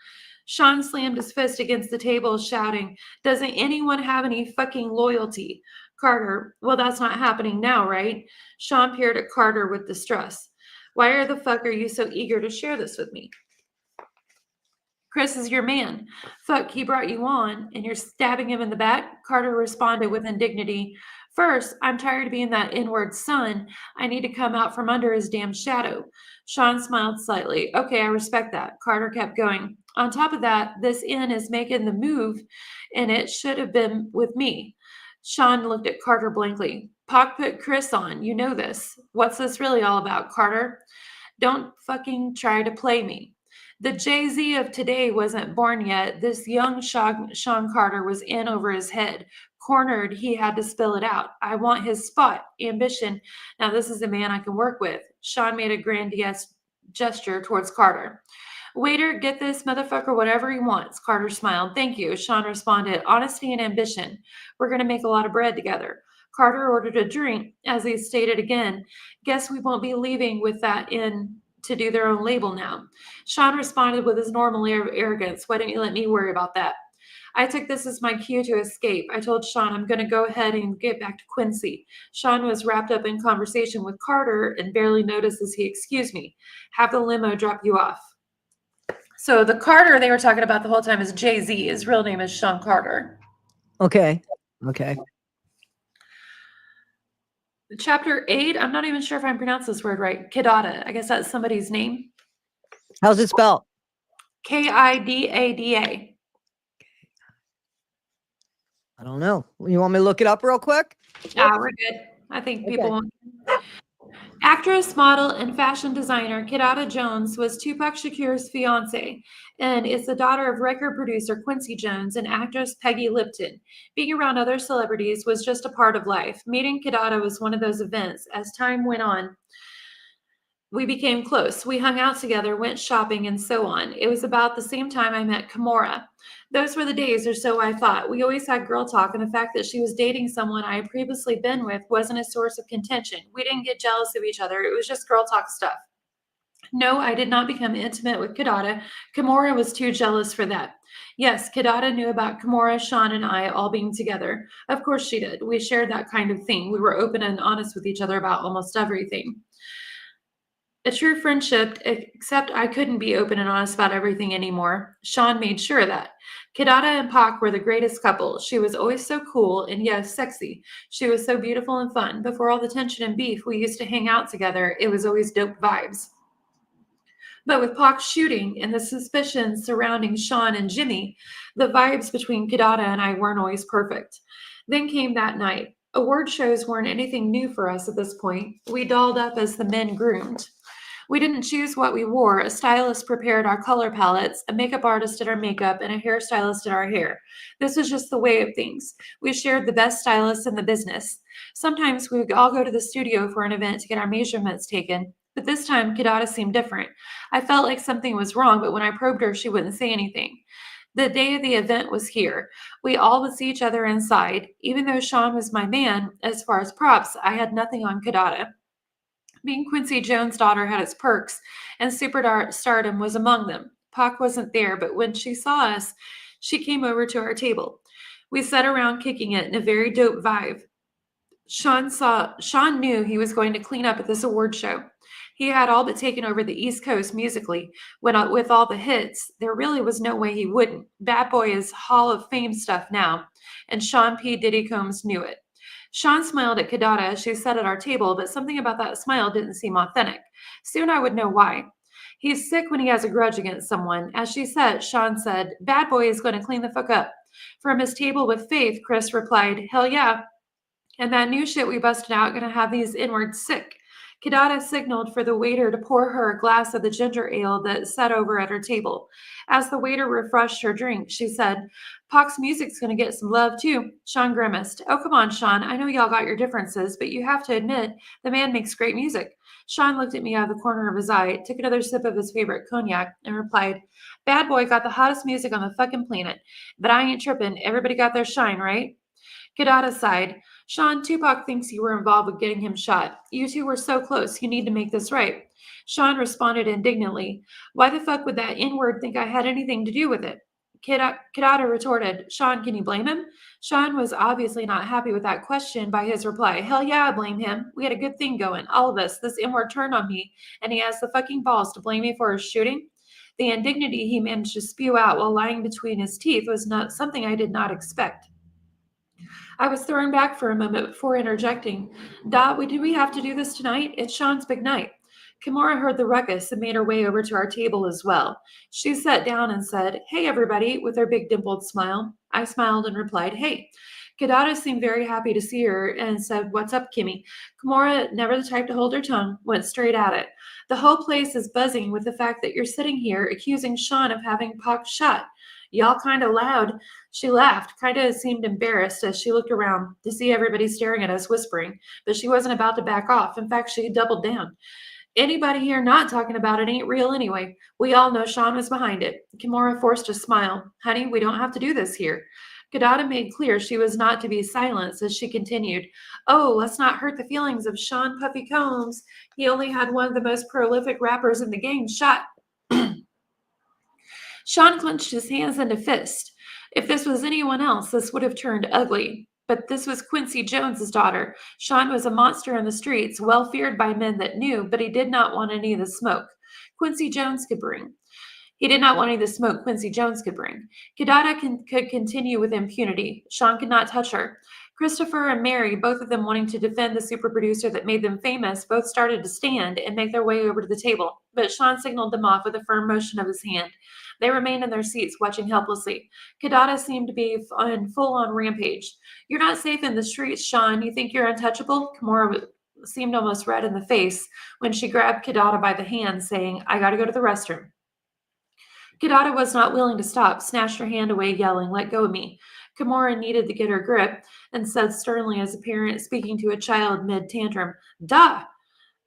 Sean slammed his fist against the table, shouting, "Doesn't anyone have any fucking loyalty?" Carter, "Well, that's not happening now, right?" Sean peered at Carter with distrust. "Why the fuck are you so eager to share this with me?" "Chris is your man. Fuck, he brought you on, and you're stabbing him in the back?" Carter responded with indignity. "First, I'm tired of being that inward son. I need to come out from under his damn shadow." Sean smiled slightly. "Okay, I respect that." Carter kept going. "On top of that, this inn is making the move, and it should have been with me." Sean looked at Carter blankly. "Pac put Chris on. You know this. What's this really all about, Carter? Don't fucking try to play me." The Jay-Z of today wasn't born yet. This young Sean Carter was in over his head. Cornered, he had to spill it out. "I want his spot, ambition. Now this is a man I can work with." Sean made a grandiose gesture towards Carter. "Waiter, get this motherfucker whatever he wants." Carter smiled. "Thank you." Sean responded, "Honesty and ambition. We're going to make a lot of bread together." Carter ordered a drink. As he stated again, "Guess we won't be leaving with that in to do their own label now." Sean responded with his normal air of arrogance. "Why don't you let me worry about that?" I took this as my cue to escape. I told Sean I'm going to go ahead and get back to Quincy. Sean was wrapped up in conversation with Carter and barely noticed as he excused me. "Have the limo drop you off." So the Carter they were talking about the whole time is Jay-Z. His real name is Sean Carter. Okay. Chapter 8, I'm not even sure if I pronounced this word right. Kidada. I guess that's somebody's name. How's it spelled? Kidada. I don't know. You want me to look it up real quick? We're good. I think people won't. Actress, model, and fashion designer Kidada Jones was Tupac Shakur's fiance, and is the daughter of record producer Quincy Jones and actress Peggy Lipton. Being around other celebrities was just a part of life. Meeting Kidada was one of those events. As time went on, we became close. We hung out together, went shopping, and so on. It was about the same time I met Kimura. Those were the days, or so I thought. We always had girl talk, and the fact that she was dating someone I had previously been with wasn't a source of contention. We didn't get jealous of each other. It was just girl talk stuff. No, I did not become intimate with Kidada. Kimura was too jealous for that. Yes, Kidada knew about Kimura, Sean, and I all being together. Of course she did. We shared that kind of thing. We were open and honest with each other about almost everything. A true friendship, except I couldn't be open and honest about everything anymore. Sean made sure of that. Kidada and Pac were the greatest couple. She was always so cool and, yes, sexy. She was so beautiful and fun. Before all the tension and beef, we used to hang out together. It was always dope vibes. But with Pac shooting and the suspicions surrounding Sean and Jimmy, the vibes between Kidada and I weren't always perfect. Then came that night. Award shows weren't anything new for us at this point. We dolled up as the men groomed. We didn't choose what we wore. A stylist prepared our color palettes, a makeup artist did our makeup, and a hairstylist did our hair. This was just the way of things. We shared the best stylists in the business. Sometimes we would all go to the studio for an event to get our measurements taken, but this time Kidada seemed different. I felt like something was wrong, but when I probed her, she wouldn't say anything. The day of the event was here. We all would see each other inside. Even though Sean was my man, as far as props, I had nothing on Kidada. Being Quincy Jones' daughter had its perks, and superstardom was among them. Pac wasn't there, but when she saw us, she came over to our table. We sat around kicking it in a very dope vibe. Sean knew he was going to clean up at this award show. He had all but taken over the East Coast musically. With all the hits, there really was no way he wouldn't. Bad Boy is Hall of Fame stuff now, and Sean P. Diddy Combs knew it. Sean smiled at Kidada as she sat at our table, but something about that smile didn't seem authentic. Soon I would know why. He's sick when he has a grudge against someone. As she said, Sean said, "Bad Boy is going to clean the fuck up." From his table with Faith, Chris replied, "Hell yeah." And that new shit we busted out gonna have these inwards sick. Kidada signaled for the waiter to pour her a glass of the ginger ale that sat over at her table. As the waiter refreshed her drink, she said, Pac's music's gonna get some love too. Sean grimaced. Oh, come on, Sean. I know y'all got your differences, but you have to admit, the man makes great music. Sean looked at me out of the corner of his eye, took another sip of his favorite cognac, and replied, Bad boy got the hottest music on the fucking planet. But I ain't tripping. Everybody got their shine, right? Kidada sighed. Sean, Tupac thinks you were involved with getting him shot. You two were so close. You need to make this right. Sean responded indignantly. Why the fuck would that N-word think I had anything to do with it? Kidada retorted, Sean, can you blame him? Sean was obviously not happy with that question by his reply. Hell yeah, I blame him. We had a good thing going. All of us. This N-word turned on me, and he has the fucking balls to blame me for his shooting? The indignity he managed to spew out while lying between his teeth was not something I did not expect. I was thrown back for a moment before interjecting. Do we have to do this tonight? It's Sean's big night. Kimura heard the ruckus and made her way over to our table as well. She sat down and said, Hey, everybody, with her big dimpled smile. I smiled and replied, Hey. Kadada seemed very happy to see her and said, What's up, Kimmy? Kimura, never the type to hold her tongue, went straight at it. The whole place is buzzing with the fact that you're sitting here accusing Sean of having Pac shot. Y'all kind of loud. She laughed, kind of seemed embarrassed as she looked around to see everybody staring at us, whispering, but she wasn't about to back off. In fact, she doubled down. Anybody here not talking about it ain't real anyway. We all know Sean was behind it. Kimura forced a smile. Honey, we don't have to do this here. Kadada made clear she was not to be silenced as she continued. Oh, let's not hurt the feelings of Sean Puffy Combs. He only had one of the most prolific rappers in the game shot. Sean clenched his hands into fists. If this was anyone else, this would have turned ugly. But this was Quincy Jones's daughter. Sean was a monster in the streets, well feared by men that knew, but he did not want any of the smoke Quincy Jones could bring. He did not want any of the smoke Quincy Jones could bring. Kidada could continue with impunity. Sean could not touch her. Christopher and Mary, both of them wanting to defend the super producer that made them famous, both started to stand and make their way over to the table, but Sean signaled them off with a firm motion of his hand. They remained in their seats, watching helplessly. Kidada seemed to be on full-on rampage. You're not safe in the streets, Sean. You think you're untouchable? Kimura seemed almost red in the face when she grabbed Kidada by the hand, saying, I gotta go to the restroom. Kidada was not willing to stop, snatched her hand away, yelling, Let go of me. Kimura needed to get her grip and said sternly as a parent speaking to a child mid-tantrum, Duh!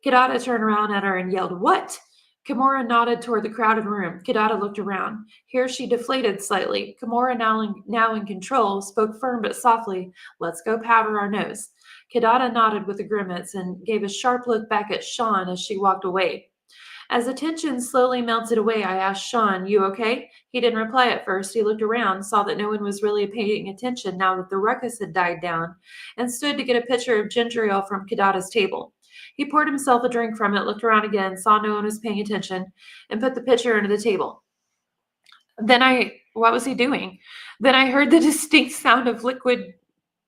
Kidada turned around at her and yelled, What? Kimura nodded toward the crowded room. Kidada looked around. Here she deflated slightly. Kimura, now in control, spoke firm but softly, Let's go powder our nose. Kidada nodded with a grimace and gave a sharp look back at Sean as she walked away. As the tension slowly melted away, I asked Sean, You okay? He didn't reply at first. He looked around, saw that no one was really paying attention now that the ruckus had died down, and stood to get a pitcher of ginger ale from Kidada's table. He poured himself a drink from it, looked around again, saw no one was paying attention, and put the pitcher under the table. What was he doing? Then I heard the distinct sound of liquid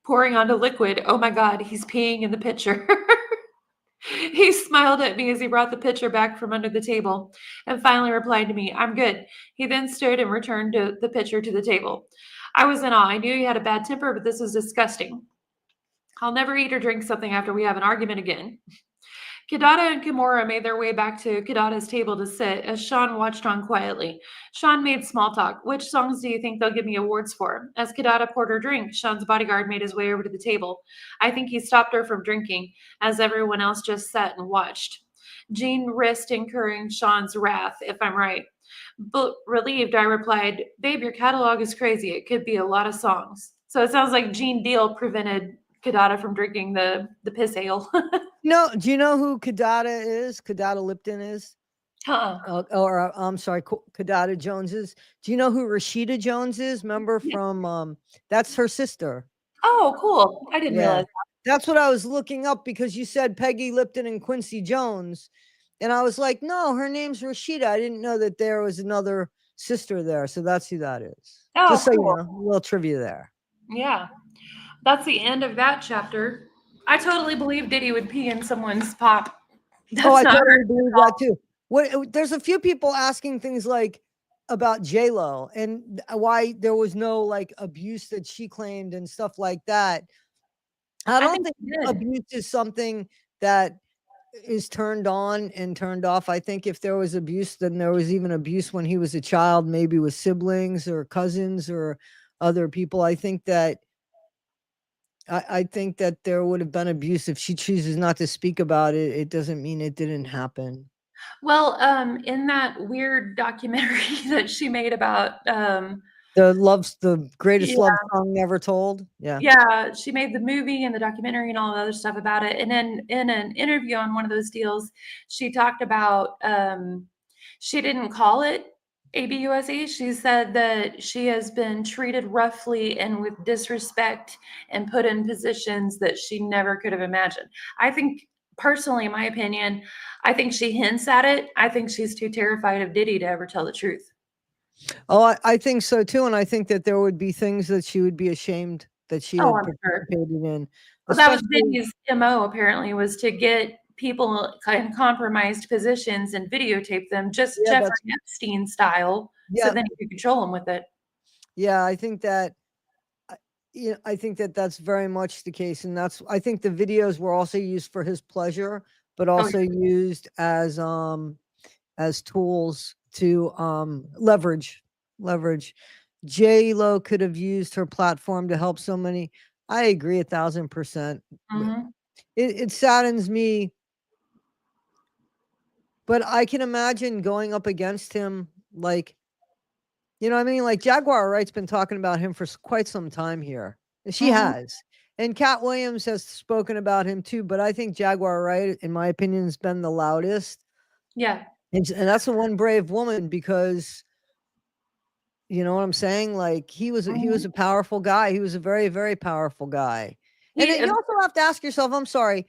pouring onto liquid. Oh my God, he's peeing in the pitcher. He smiled at me as he brought the pitcher back from under the table and finally replied to me, I'm good. He then stood and returned the pitcher to the table. I was in awe. I knew he had a bad temper, but this was disgusting. I'll never eat or drink something after we have an argument again. Kidada and Kimura made their way back to Kidada's table to sit as Sean watched on quietly. Sean made small talk. Which songs do you think they'll give me awards for? As Kidada poured her drink, Sean's bodyguard made his way over to the table. I think he stopped her from drinking, as everyone else just sat and watched. Jean risked incurring Sean's wrath, if I'm right. But relieved, I replied, Babe, your catalog is crazy. It could be a lot of songs. So it sounds like Jean Deal prevented Kidada from drinking the piss ale. No, do you know who Kidada is? Kidada Lipton is? I'm sorry, Kidada Jones is. Do you know who Rashida Jones is? Remember from that's her sister. Oh, cool. I didn't realize that. That's what I was looking up because you said Peggy Lipton and Quincy Jones. And I was like, no, her name's Rashida. I didn't know that there was another sister there. So that's who that is. Oh, just so cool. you know, a little trivia there. Yeah. That's the end of that chapter. I totally believe Diddy would pee in someone's pop. I totally believe that too. There's a few people asking things like about J-Lo and why there was no like abuse that she claimed and stuff like that. I I don't think think he did. abuse is something that is turned on and turned off. I think if there was abuse, then there was even abuse when he was a child, maybe with siblings or cousins or other people. I think that there would have been abuse. If she chooses not to speak about it, it doesn't mean it didn't happen. Well, in that weird documentary that she made about, The greatest love yeah, song never told. Yeah. yeah, she made the movie and the documentary and all the other stuff about it. And then in an interview on one of those deals, she talked about, she didn't call it ABUSE. She said that she has been treated roughly and with disrespect and put in positions that she never could have imagined. I think, personally, in my opinion, I think she hints at it. I think she's too terrified of Diddy to ever tell the truth. Oh, I think so too. And I think that there would be things that she would be ashamed that she Oh, had I'm sure. participated in, Well, that was especially. Diddy's MO apparently, was to get people in compromised positions and videotape them, just Yeah, Jeffrey that's, Epstein style, so yeah, then you could control them with it. yeah. I think that, yeah, I think that that's very much the case. And I think the videos were also used for his pleasure, but Oh, also used as tools to leverage. J Lo could have used her platform to help so many. I agree 1,000%. yeah. Mhm. It saddens me, but I can imagine going up against him. Like, you know what I mean? Like Jaguar Wright's been talking about him for quite some time here. And she Mhm. has. And Cat Williams has spoken about him too, but I think Jaguar Wright, in my opinion, has been the loudest. Yeah. And that's the one brave woman, because you know what I'm saying? Like he was Mhm. a powerful guy. He was a very, very powerful guy. And He then you also have to ask yourself, I'm sorry.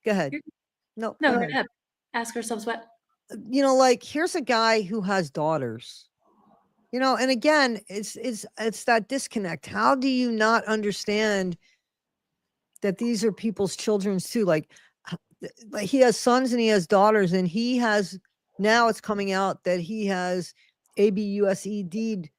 Go ahead. you're No, no, go go ahead. ahead. Ask ourselves what? Like here's a guy who has daughters. And again, it's that disconnect. How do you not understand that these are people's children's too? Like he has sons and he has daughters, and he has now it's coming out that he has ABUSED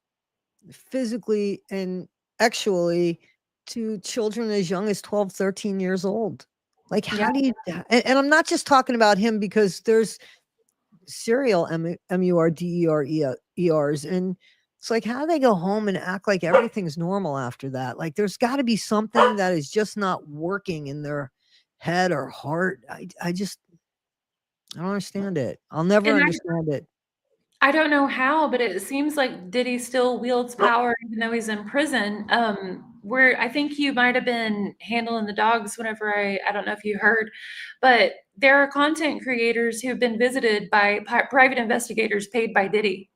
physically and actually to children as young as 12, 13 years old. Like, Yeah. how do you, and I'm not just talking about him, because there's serial MURDERERs. And it's like, how do they go home and act like everything's normal after that? Like, there's got to be something that is just not working in their head or heart. I don't understand it. I'll never And understand it. I don't know how, but it seems like Diddy still wields power even though he's in prison. Where I think you might have been handling the dogs whenever I don't know if you heard, but there are content creators who've been visited by private investigators paid by Diddy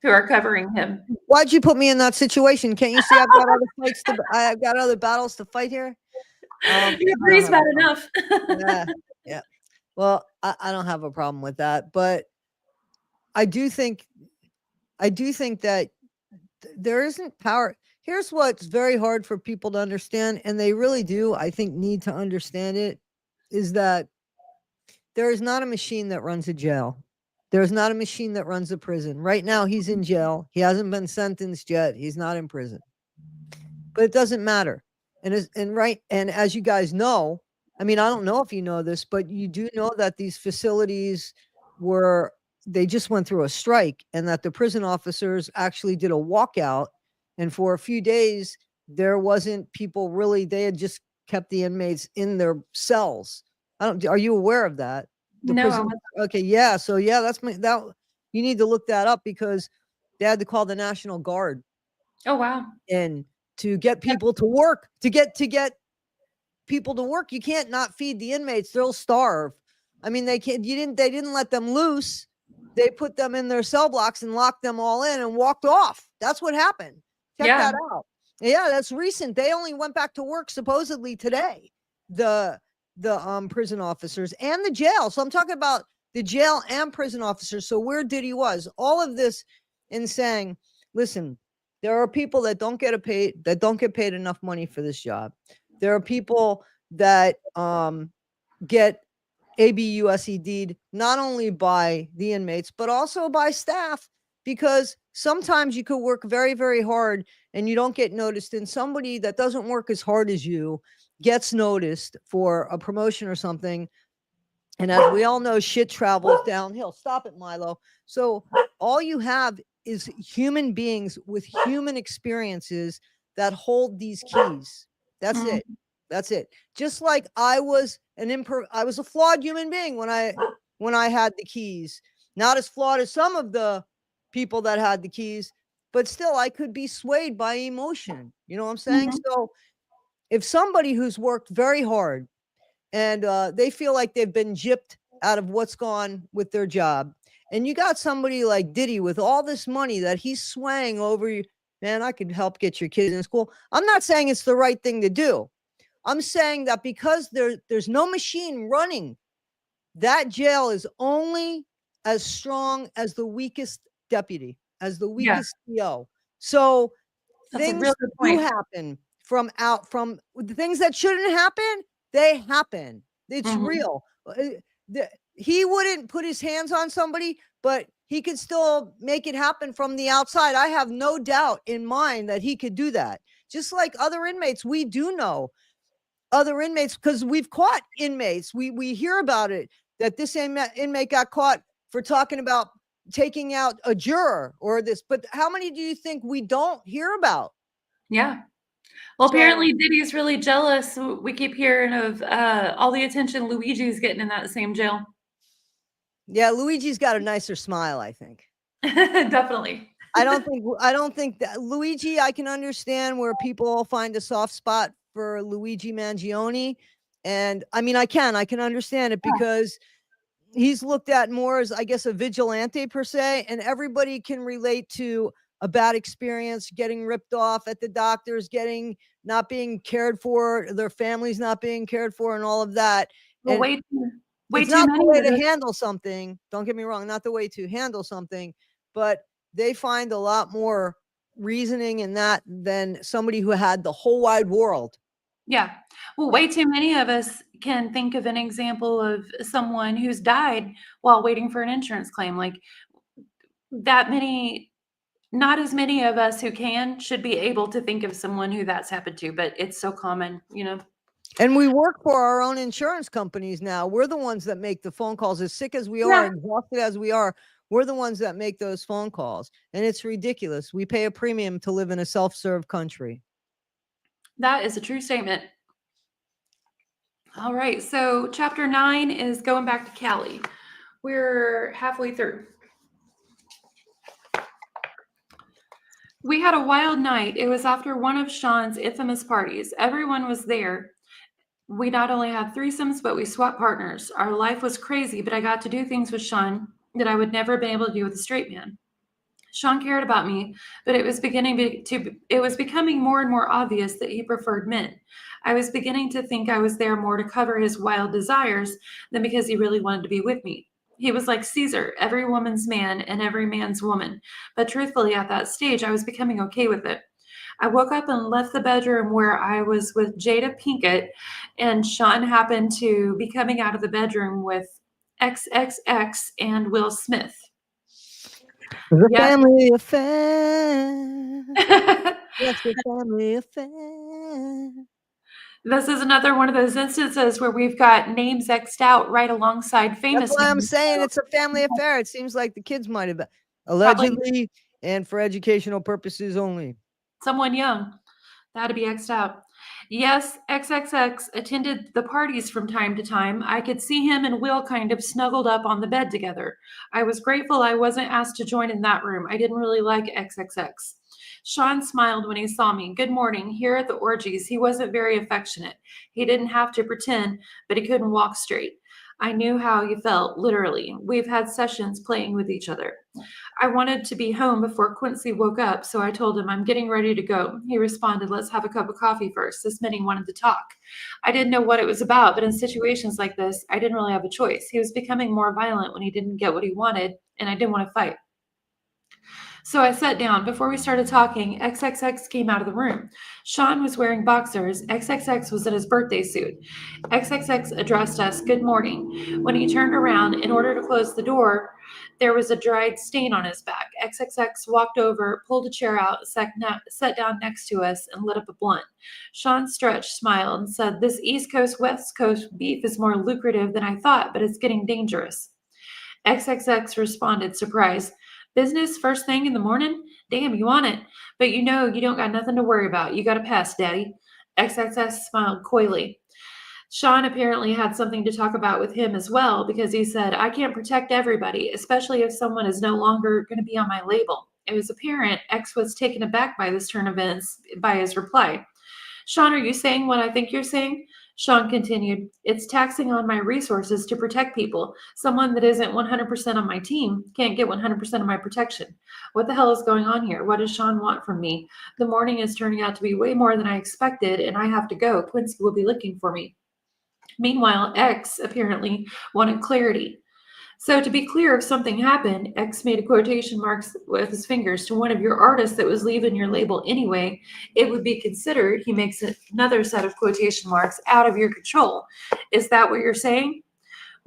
who are covering him. Why'd you put me in that situation? Can't you see I've got other battles to fight here? He I don't agrees have a about problem. enough. Yeah, yeah. Well, I don't have a problem with that, but I do think that there isn't power. Here's what's very hard for people to understand, and they really do, I think, need to understand it, is that there is not a machine that runs a jail. There's not a machine that runs a prison. Right now, he's in jail. He hasn't been sentenced yet. He's not in prison. But it doesn't matter. And as you guys know, I mean, I don't know if you know this, but you do know that these facilities were they just went through a strike, and that the prison officers actually did a walkout, and for a few days there wasn't people really. They had just kept the inmates in their cells. I don't Are you aware of that? The No, I prison. wasn't. Okay, yeah. So yeah, that you need to look that up, because they had to call the National Guard Oh, wow. in to get Yep. people to work, to get people to work. You can't not feed the inmates. They'll starve. I mean, they didn't let them loose. They put them in their cell blocks and locked them all in and walked off. That's what happened. Check Yeah. that out. Yeah, that's recent. They only went back to work supposedly today. The prison officers and the jail. So I'm talking about the jail and prison officers. So where Diddy was, all of this in saying, listen, there are people that don't get paid enough money for this job. There are people that get ABUSED'd not only by the inmates, but also by staff, because sometimes you could work very, very hard and you don't get noticed, and somebody that doesn't work as hard as you gets noticed for a promotion or something. And as we all know, shit travels downhill. Stop it, Milo. So all you have is human beings with human experiences that hold these keys. That's Mm. it. That's it. Just like I was I was a flawed human being when I had the keys. Not as flawed as some of the people that had the keys, but still I could be swayed by emotion. You know what I'm saying? Mhm. So if somebody who's worked very hard and they feel like they've been gypped out of what's gone with their job, and you got somebody like Diddy with all this money that he's swaying over you, man, I could help get your kids in school. I'm not saying it's the right thing to do. I'm saying that because there's no machine running, that jail is only as strong as the weakest deputy, as the Yeah, weakest CO. So that's a things real good do point. happen from the things that shouldn't happen, they happen. It's Mhm. real. He wouldn't put his hands on somebody, but he could still make it happen from the outside. I have no doubt in mind that he could do that. Just like other inmates, we do know other inmates because we've caught inmates. We hear about it that this inmate got caught for talking about taking out a juror or this. But how many do you think we don't hear about? Yeah. Well, So apparently Diddy's really jealous. We keep hearing of all the attention Luigi's getting in that same jail. yeah, Luigi's got a nicer smile, I think. Definitely. I don't think that Luigi, I can understand where people find a soft spot for Luigi Mangione. And I mean I can understand it because he's looked at more as, I guess, a vigilante per se, and everybody can relate to a bad experience, getting ripped off at the doctors, getting not being cared for, their families not being cared for, and all of that. Well, And way it's too not the many way of to us. handle something. Don't get me wrong, not the way to handle something, but they find a lot more reasoning in that than somebody who had the whole wide world. Yeah. Well, way too many of us can think of an example of someone who's died while waiting for an insurance claim. Like that many, not as many of us who can should be able to think of someone who that's happened to, but it's so common, you know? And we work for our own insurance companies now. We're the ones that make the phone calls. As sick as we are, Yeah. exhausted as we are, we're the ones that make those phone calls. And it's ridiculous. We pay a premium to live in a self-serve country. That is a true statement. All right. So, chapter 9 is going back to Cali. We're halfway through. We had a wild night. It was after one of Sean's infamous parties. Everyone was there. We not only had threesomes, but we swapped partners. Our life was crazy, but I got to do things with Sean that I would never have been able to do with a straight man. Sean cared about me, but it was becoming more and more obvious that he preferred men. I was beginning to think I was there more to cover his wild desires than because he really wanted to be with me. He was like Caesar, every woman's man and every man's woman. But truthfully, at that stage, I was becoming okay with it. I woke up and left the bedroom where I was with Jada Pinkett, and Sean happened to be coming out of the bedroom with XXX and Will Smith. The Yes. family affair. Yes, the family affair. This is another one of those instances where we've got names X'd out right alongside That's famous why I'm names. saying So it's a family affair. It seems like the kids might have been probably allegedly and for educational purposes only. someone young. That'd be X'd out. Yes, XXX attended the parties from time to time. I could see him and Will kind of snuggled up on the bed together. I was grateful I wasn't asked to join in that room. I didn't really like XXX. Sean smiled when he saw me. Good morning. Here at the orgies, he wasn't very affectionate. He didn't have to pretend, but he couldn't walk straight. I knew how he felt, literally. We've had sessions playing with each other. I wanted to be home before Quincy woke up, so I told him, I'm getting ready to go. He responded, let's have a cup of coffee first. This meant he wanted to talk. I didn't know what it was about, but in situations like this, I didn't really have a choice. He was becoming more violent when he didn't get what he wanted, and I didn't want to fight. So I sat down. Before we started talking, XXX came out of the room. Sean was wearing boxers. XXX was in his birthday suit. XXX addressed us, "Good morning." When he turned around, in order to close the door, there was a dried stain on his back. XXX walked over, pulled a chair out, sat down next to us, and lit up a blunt. Sean stretched, smiled, and said, "This East Coast, West Coast beef is more lucrative than I thought, but it's getting dangerous." XXX responded, surprised. "Business first thing in the morning? Damn, you on it. But you know you don't got nothing to worry about. You got a pass, Daddy." XXX smiled coyly. Sean apparently had something to talk about with him as well because he said, "I can't protect everybody, especially if someone is no longer going to be on my label." It was apparent X was taken aback by this turn of events by his reply. "Sean, are you saying what I think you're saying?" Sean continued, "It's taxing on my resources to protect people. Someone that isn't 100% on my team can't get 100% of my protection. What the hell is going on here? What does Sean want from me? The morning is turning out to be way more than I expected, and I have to go. Quincy will be looking for me." Meanwhile, X apparently wanted clarity. So to be clear, if something happened, X made a quotation marks with his fingers to one of your artists that was leaving your label anyway, it would be considered, he makes another set of quotation marks, out of your control. Is that what you're saying?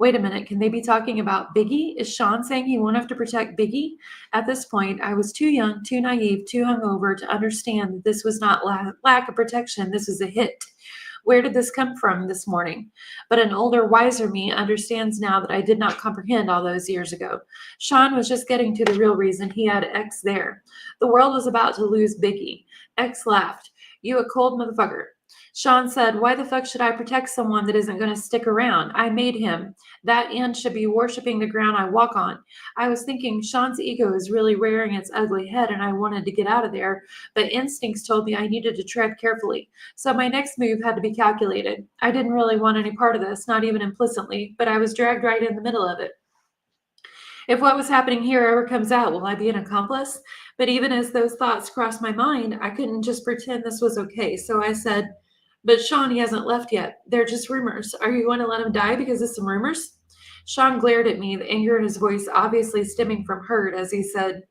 Wait a minute, can they be talking about Biggie? Is Sean saying he won't have to protect Biggie? At this point, I was too young, too naive, too hungover to understand that this was not lack of protection, this was a hit. Where did this come from this morning? But an older, wiser me understands now that I did not comprehend all those years ago. Sean was just getting to the real reason he had X there. The world was about to lose Biggie. X laughed. "You a cold motherfucker." Sean said, "Why the fuck should I protect someone that isn't going to stick around? I made him. That end should be worshiping the ground I walk on." I was thinking Sean's ego is really rearing its ugly head and I wanted to get out of there, but instincts told me I needed to tread carefully. So my next move had to be calculated. I didn't really want any part of this, not even implicitly, but I was dragged right in the middle of it. If what was happening here ever comes out, will I be an accomplice? But even as those thoughts crossed my mind, I couldn't just pretend this was okay. So I said, "But Sean, he hasn't left yet. They're just rumors. Are you going to let him die because of some rumors?" Sean glared at me, the anger in his voice obviously stemming from hurt as he said,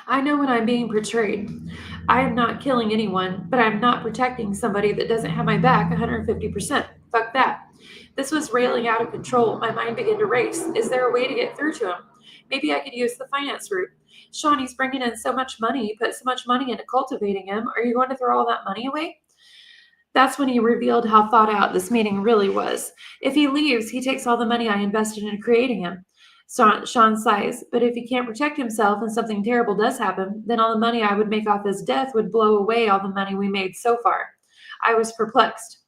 "I know when I'm being portrayed. I am not killing anyone, but I'm not protecting somebody that doesn't have my back 150%. Fuck that." This was railing out of control. My mind began to race. Is there a way to get through to him? Maybe I could use the finance route. "Sean, he's bringing in so much money. You put so much money into cultivating him. Are you going to throw all that money away?" That's when he revealed how thought out this meeting really was. "If he leaves, he takes all the money I invested in creating him." Sean sighs, "But if he can't protect himself and something terrible does happen, then all the money I would make off his death would blow away all the money we made so far." I was perplexed.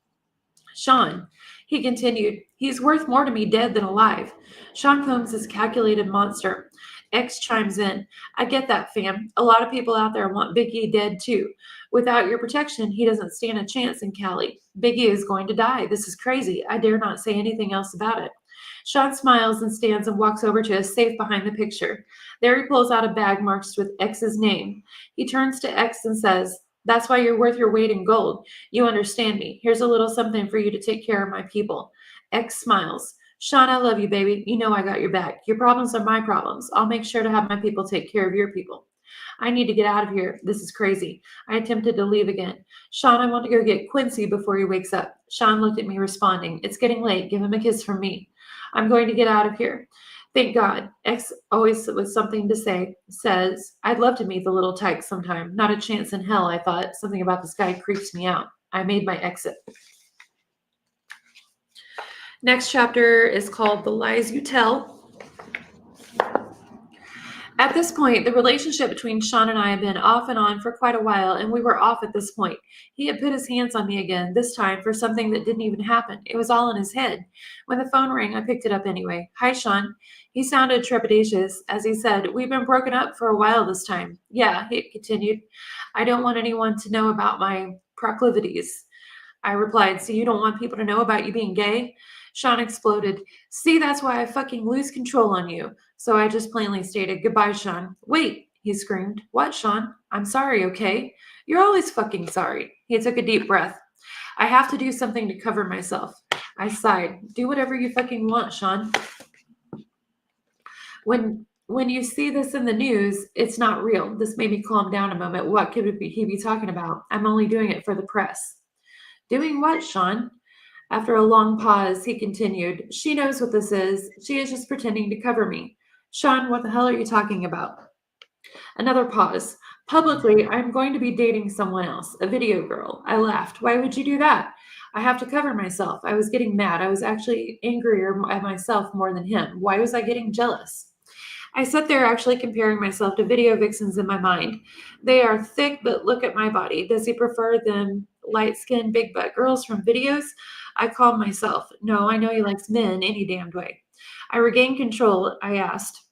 "Sean," he continued, "he's worth more to me dead than alive." Sean Combs is a calculated monster. X chimes in, "I get that, fam. A lot of people out there want Biggie dead too. Without your protection, he doesn't stand a chance in Cali. Biggie is going to die. This is crazy. I dare not say anything else about it." Sean smiles and stands and walks over to a safe behind the picture. There he pulls out a bag marked with X's name. He turns to X and says, "That's why you're worth your weight in gold. You understand me. Here's a little something for you to take care of my people." X smiles. "Sean, I love you, baby. You know I got your back. Your problems are my problems. I'll make sure to have my people take care of your people." I need to get out of here. This is crazy. I attempted to leave again. "Sean, I want to go get Quincy before he wakes up." Sean looked at me, responding, "It's getting late. Give him a kiss from me." I'm going to get out of here. Thank God. X always with something to say says, "I'd love to meet the little tyke sometime. Not a chance in hell," I thought. Something about this guy creeps me out. I made my exit. Next chapter is called The Lies You Tell. At this point, the relationship between Sean and I had been off and on for quite a while, and we were off at this point. He had put his hands on me again, this time for something that didn't even happen. It was all in his head. When the phone rang, I picked it up anyway. "Hi, Sean." He sounded trepidatious as he said, "We've been broken up for a while this time." "Yeah," he continued. "I don't want anyone to know about my proclivities." I replied, "So you don't want people to know about you being gay?" Sean exploded. "See, that's why I fucking lose control on you." So I just plainly stated, "Goodbye, Sean." "Wait," he screamed. "What, Sean?" "I'm sorry, okay?" "You're always fucking sorry." He took a deep breath. "I have to do something to cover myself." I sighed. "Do whatever you fucking want, Sean." When When you see this in the news, it's not real. This made me calm down a moment. What could he be talking about? I'm only doing it for the press. Doing what, Sean? After a long pause, he continued, She knows what this is. She is just pretending to cover me. Sean, what the hell are you talking about? Another pause. Publicly, I'm going to be dating someone else, a video girl. I laughed. Why would you do that? I have to cover myself. I was getting mad. I was actually angrier at myself more than him. Why was I getting jealous? I sat there actually comparing myself to video vixens in my mind. They are thick, but look at my body. Does he prefer them light skinned, big butt girls from videos? I calmed myself. No, I know he likes men any damned way. I regained control. I asked,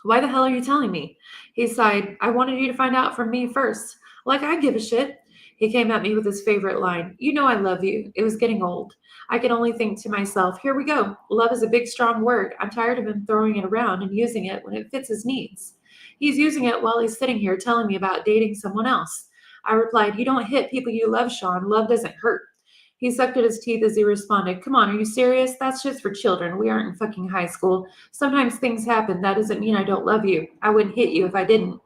Why the hell are you telling me? He sighed, I wanted you to find out from me first. Like I give a shit. He came at me with his favorite line, You know I love you. It was getting old. I could only think to myself, Here we go. Love is a big, strong word. I'm tired of him throwing it around and using it when it fits his needs. He's using it while he's sitting here telling me about dating someone else. I replied, You don't hit people you love, Sean. Love doesn't hurt. He sucked at his teeth as he responded, Come on, are you serious? That's just for children. We aren't in fucking high school. Sometimes things happen. That doesn't mean I don't love you. I wouldn't hit you if I didn't.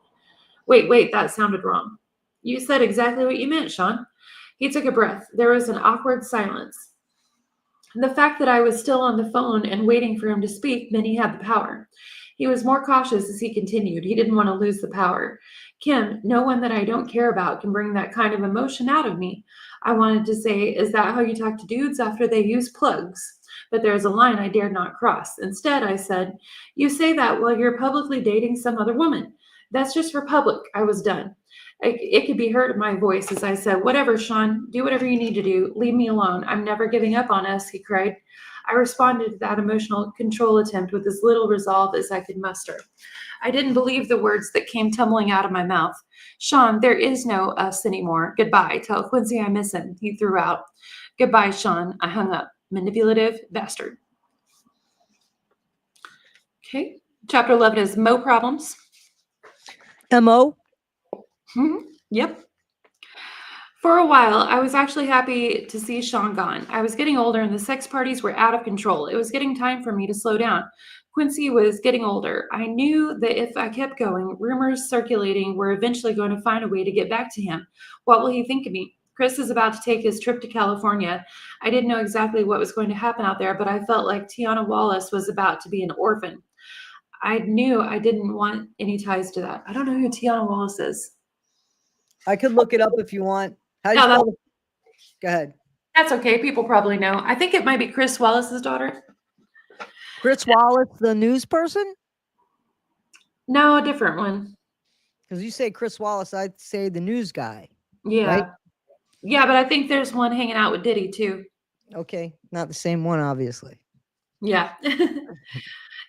Wait, that sounded wrong. You said exactly what you meant, Sean. He took a breath. There was an awkward silence. The fact that I was still on the phone and waiting for him to speak meant he had the power. He was more cautious as he continued. He didn't want to lose the power. Kim, no one that I don't care about can bring that kind of emotion out of me. I wanted to say, Is that how you talk to dudes after they use plugs? But there's a line I dared not cross. Instead, I said, You say that while you're publicly dating some other woman. That's just for public. I was done. It could be heard in my voice as I said, Whatever, Sean, do whatever you need to do. Leave me alone. I'm never giving up on us, he cried. I responded to that emotional control attempt with as little resolve as I could muster. I didn't believe the words that came tumbling out of my mouth. Sean, there is no us anymore. Goodbye. Tell Quincy I miss him, he threw out. Goodbye, Sean. I hung up. Manipulative bastard. Okay. Chapter 11 is Mo Problems. MO? Yep. For a while, I was actually happy to see Sean gone. I was getting older and the sex parties were out of control. It was getting time for me to slow down. Quincy was getting older. I knew that if I kept going, rumors circulating were eventually going to find a way to get back to him. What will he think of me? Chris is about to take his trip to California. I didn't know exactly what was going to happen out there, but I felt like Tiana Wallace was about to be an orphan. I knew I didn't want any ties to that. I don't know who Tiana Wallace is. I could look it up if you want. How do you No, spell it? Go ahead. That's okay. People probably know. I think it might be Chris Wallace's daughter. Chris Wallace, the news person? No, a different one. Because you say Chris Wallace, I'd say the news guy. Yeah. Right? Yeah, but I think there's one hanging out with Diddy too. Okay. Not the same one, obviously. Yeah.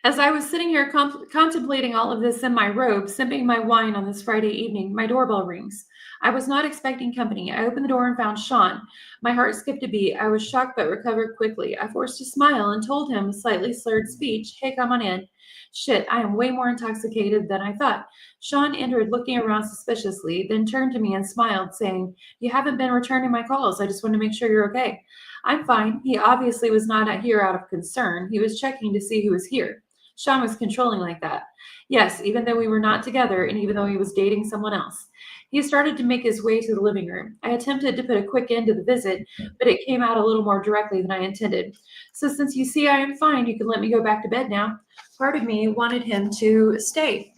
As I was sitting here contemplating all of this in my robe, sipping my wine on this Friday evening, my doorbell rings. I was not expecting company. I opened the door and found Sean. My heart skipped a beat. I was shocked but recovered quickly. I forced a smile and told him with slightly slurred speech, Hey, come on in. Shit, I am way more intoxicated than I thought. Sean entered looking around suspiciously, then turned to me and smiled, saying, You haven't been returning my calls. I just want to make sure you're okay. I'm fine. He obviously was not here out of concern. He was checking to see who was here. Sean was controlling like that. Yes, even though we were not together and even though he was dating someone else. He started to make his way to the living room. I attempted to put a quick end to the visit, but it came out a little more directly than I intended. So since you see I am fine, you can let me go back to bed now. Part of me wanted him to stay.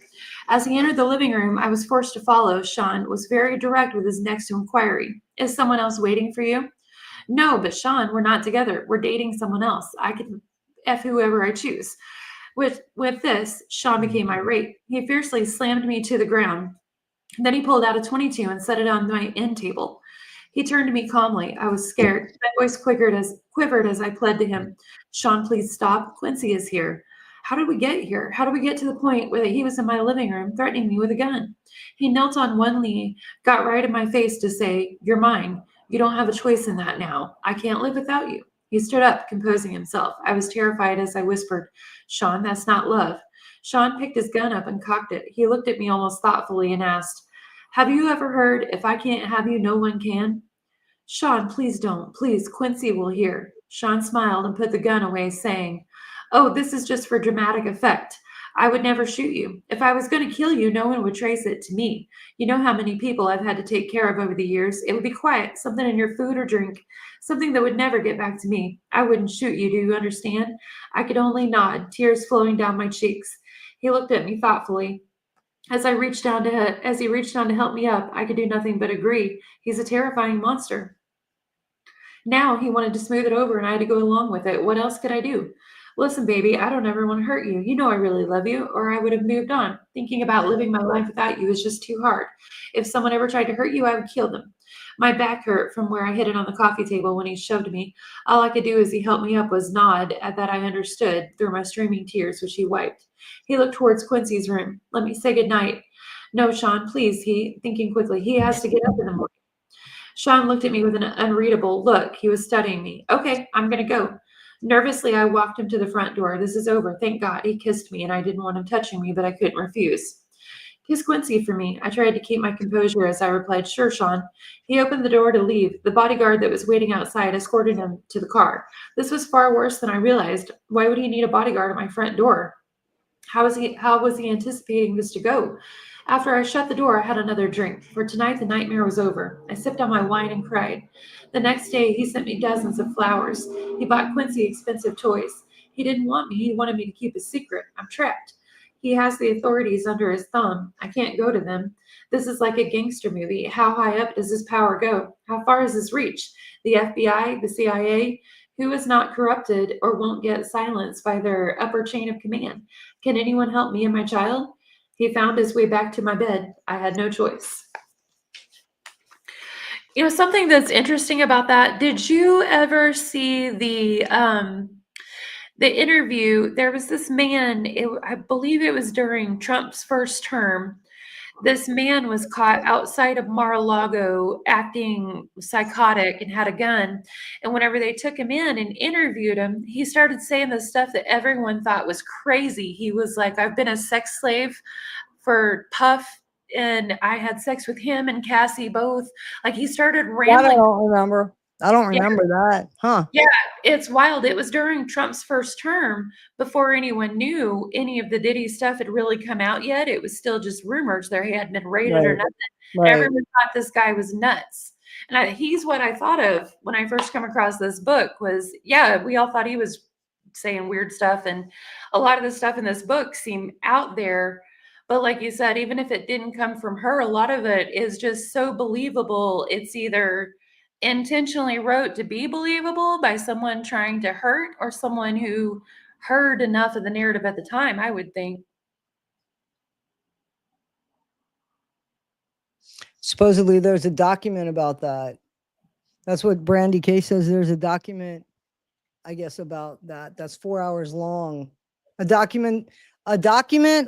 As he entered the living room, I was forced to follow. Sean was very direct with his next inquiry. Is someone else waiting for you? No, but Sean, we're not together. We're dating someone else. I can F whoever I choose. With this, Sean became irate. He fiercely slammed me to the ground. Then he pulled out a 22 and set it on my end table. He turned to me calmly. I was scared. My voice quivered as I pled to him. Sean, please stop. Quincy is here. How did we get here? How did we get to the point where he was in my living room threatening me with a gun? He knelt on one knee, got right in my face to say, You're mine. You don't have a choice in that now. I can't live without you. He stood up, composing himself. I was terrified as I whispered, Sean, that's not love. Sean picked his gun up and cocked it. He looked at me almost thoughtfully and asked, Have you ever heard, if I can't have you, no one can? Sean, please don't. Please, Quincy will hear. Sean smiled and put the gun away, saying, Oh, this is just for dramatic effect. I would never shoot you. If I was going to kill you, no one would trace it to me. You know how many people I've had to take care of over the years. It would be quiet, something in your food or drink, something that would never get back to me. I wouldn't shoot you, do you understand? I could only nod, tears flowing down my cheeks. He looked at me thoughtfully. As he reached down to help me up, I could do nothing but agree. He's a terrifying monster. Now he wanted to smooth it over and I had to go along with it. What else could I do? Listen, baby, I don't ever want to hurt you. You know I really love you, or I would have moved on. Thinking about living my life without you is just too hard. If someone ever tried to hurt you, I would kill them. My back hurt from where I hit it on the coffee table when he shoved me. All I could do as he helped me up was nod at that I understood through my streaming tears, which he wiped. He looked towards Quincy's room. Let me say good night. No, Sean, please, thinking quickly, he has to get up in the morning. Sean looked at me with an unreadable look. He was studying me. Okay, I'm going to go. Nervously, I walked him to the front door. This is over. Thank God. He kissed me, and I didn't want him touching me, but I couldn't refuse. Kiss Quincy for me. I tried to keep my composure as I replied, Sure, Sean. He opened the door to leave. The bodyguard that was waiting outside escorted him to the car. This was far worse than I realized. Why would he need a bodyguard at my front door? How was he anticipating this to go? After I shut the door, I had another drink. For tonight, the nightmare was over. I sipped on my wine and cried. The next day, he sent me dozens of flowers. He bought Quincy expensive toys. He didn't want me. He wanted me to keep a secret. I'm trapped. He has the authorities under his thumb. I can't go to them. This is like a gangster movie. How high up does his power go? How far is his reach? The FBI, the CIA? Who is not corrupted or won't get silenced by their upper chain of command? Can anyone help me and my child? He found his way back to my bed. I had no choice. Something that's interesting about that, did you ever see the interview? There was this man, I believe it was during Trump's first term. This man was caught outside of Mar-a-Lago acting psychotic and had a gun. And whenever they took him in and interviewed him, he started saying the stuff that everyone thought was crazy. He was like, I've been a sex slave for Puff, and I had sex with him and Cassie both. Like he started That I rambling. don't remember. I don't remember that. Huh. Yeah, it's wild. It was during Trump's first term before anyone knew any of the Diddy stuff had really come out yet. It was still just rumors there. He hadn't been raided or Right. nothing. Right. Everyone thought this guy was nuts. And he's what I thought of when I first come across this book was, yeah, we all thought he was saying weird stuff. And a lot of the stuff in this book seemed out there. But like you said, even if it didn't come from her, a lot of it is just so believable. It's either intentionally wrote to be believable by someone trying to hurt or someone who heard enough of the narrative at the time, I would think. Supposedly there's a document about that. That's what Brandy K says. There's a document, I guess, about that. That's 4 hours long. A document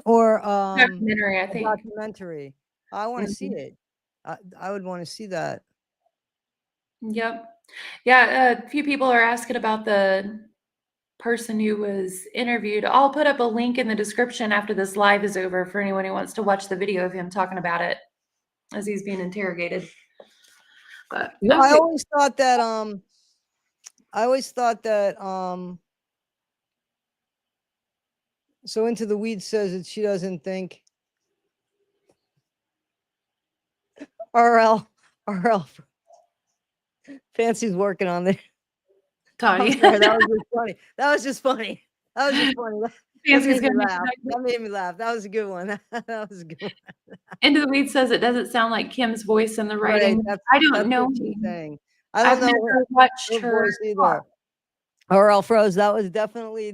or Documentary, I a think. documentary. I want to see it. I would want to see that. Yep. Yeah, a few people are asking about the person who was interviewed. I'll put up a link in the description after this live is over for anyone who wants to watch the video of him talking about it as he's being interrogated. But Yeah, okay. I always thought that so Into the Weeds says that she doesn't think RL Fancy's working on there. Toddie. Sorry, that was just funny. That was just funny. That Fancy's made me gonna laugh. That made me laugh. That was a good one. That was a good one. Into the Weeds says it doesn't sound like Kim's voice in the Right. writing. I don't That's know. what she's saying. I I've don't know never watched her her voice either. talk. RL froze. That was definitely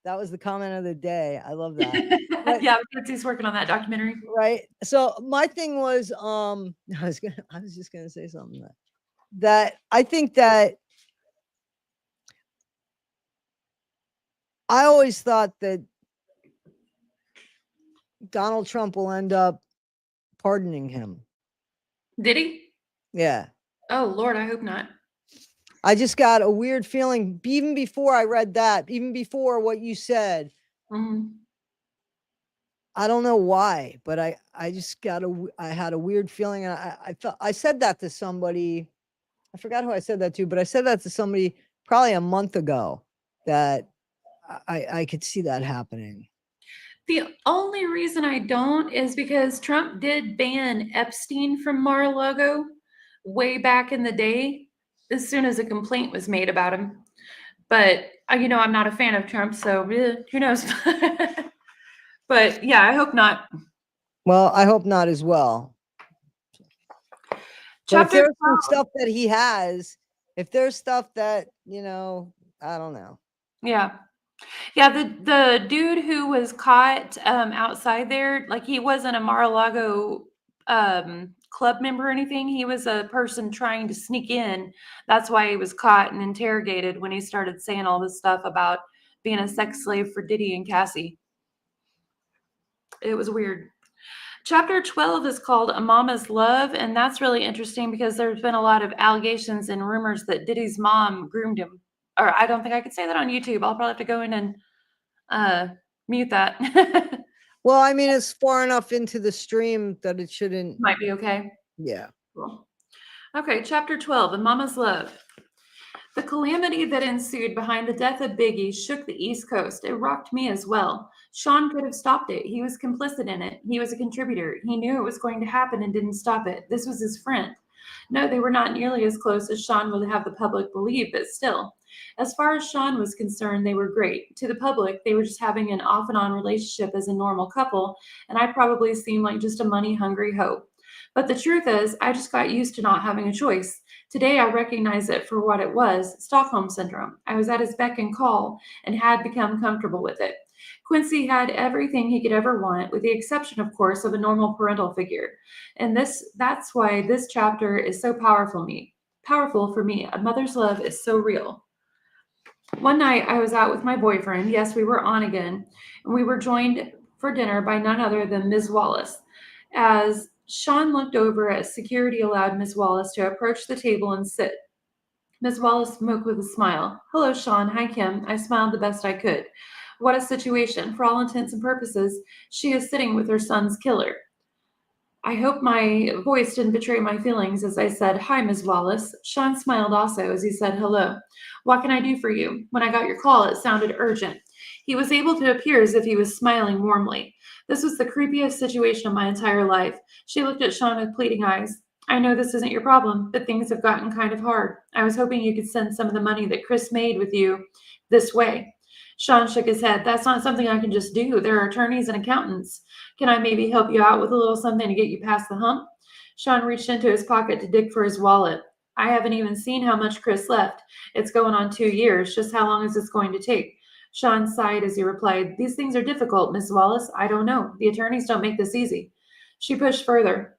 that was the comment of the day. I love that. But, Yeah, Fancy's working on that documentary. right. So my thing was I was just gonna say something that I think that I always thought that Donald Trump will end up pardoning him. Did he? Yeah. Oh Lord, I hope not. I just got a weird feeling, even before I read that, even before what you said. Mm-hmm. I don't know why, but I just I had a weird feeling, and I felt I said that to somebody. I forgot who I said that to, but I said that to somebody probably a month ago that I could see that happening. The only reason I don't is because Trump did ban Epstein from Mar-a-Lago way back in the day, as soon as a complaint was made about him. But I'm not a fan of Trump, so who knows? But yeah, I hope not. Well, I hope not as well. But if Chapter there's some 12. stuff that he has, if there's stuff that, I don't know. Yeah. Yeah, the dude who was caught outside there, like he wasn't a Mar-a-Lago club member or anything. He was a person trying to sneak in. That's why he was caught and interrogated when he started saying all this stuff about being a sex slave for Diddy and Cassie. It was weird. Chapter 12 is called A Mama's Love, and that's really interesting because there's been a lot of allegations and rumors that Diddy's mom groomed him. Or I don't think I could say that on YouTube. I'll probably have to go in and mute that. Well, I mean, it's far enough into the stream that it shouldn't. Might be okay. Yeah. Cool. Okay, chapter 12, A Mama's Love. The calamity that ensued behind the death of Biggie shook the East Coast. It rocked me as well. Sean could have stopped it. He was complicit in it. He was a contributor. He knew it was going to happen and didn't stop it. This was his friend. No, they were not nearly as close as Sean would have the public believe, but still. As far as Sean was concerned, they were great. To the public, they were just having an off and on relationship as a normal couple, and I probably seemed like just a money hungry hoe. But the truth is, I just got used to not having a choice. Today, I recognize it for what it was, Stockholm Syndrome. I was at his beck and call and had become comfortable with it. Quincy had everything he could ever want, with the exception, of course, of a normal parental figure. And that's why this chapter is so powerful for me. A mother's love is so real. One night I was out with my boyfriend. Yes, we were on again, and we were joined for dinner by none other than Ms. Wallace. As Sean looked over as security allowed Ms. Wallace to approach the table and sit. Ms. Wallace spoke with a smile. Hello, Sean. Hi, Kim. I smiled the best I could. What a situation. For all intents and purposes, she is sitting with her son's killer. I hope my voice didn't betray my feelings as I said, Hi, Ms. Wallace. Sean smiled also as he said hello. What can I do for you? When I got your call, it sounded urgent. He was able to appear as if he was smiling warmly. This was the creepiest situation of my entire life. She looked at Sean with pleading eyes. I know this isn't your problem, but things have gotten kind of hard. I was hoping you could send some of the money that Chris made with you this way. Sean shook his head. That's not something I can just do. There are attorneys and accountants. Can I maybe help you out with a little something to get you past the hump? Sean reached into his pocket to dig for his wallet. I haven't even seen how much Chris left. It's going on 2 years. Just how long is this going to take? Sean sighed as he replied, These things are difficult, Miss Wallace. I don't know. The attorneys don't make this easy. She pushed further.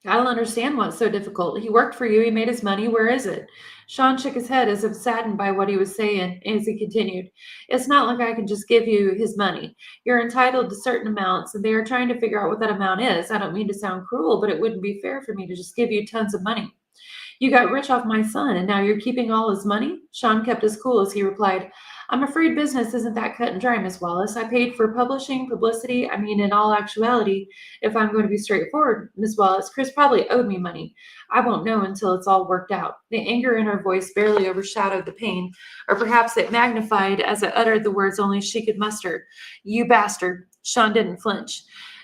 I don't understand what's so difficult. He worked for you. He made his money. Where is it? Sean shook his head as if saddened by what he was saying as he continued. It's not like I can just give you his money. You're entitled to certain amounts, and they are trying to figure out what that amount is. I don't mean to sound cruel, but it wouldn't be fair for me to just give you tons of money. You got rich off my son, and now you're keeping all his money? Sean kept his cool as he replied, I'm afraid business isn't that cut and dry, Miss Wallace. I paid for publishing, publicity. I mean, in all actuality, if I'm going to be straightforward, Miss Wallace, Chris probably owed me money. I won't know until it's all worked out. The anger in her voice barely overshadowed the pain, or perhaps it magnified as it uttered the words only she could muster. You bastard. Sean didn't flinch.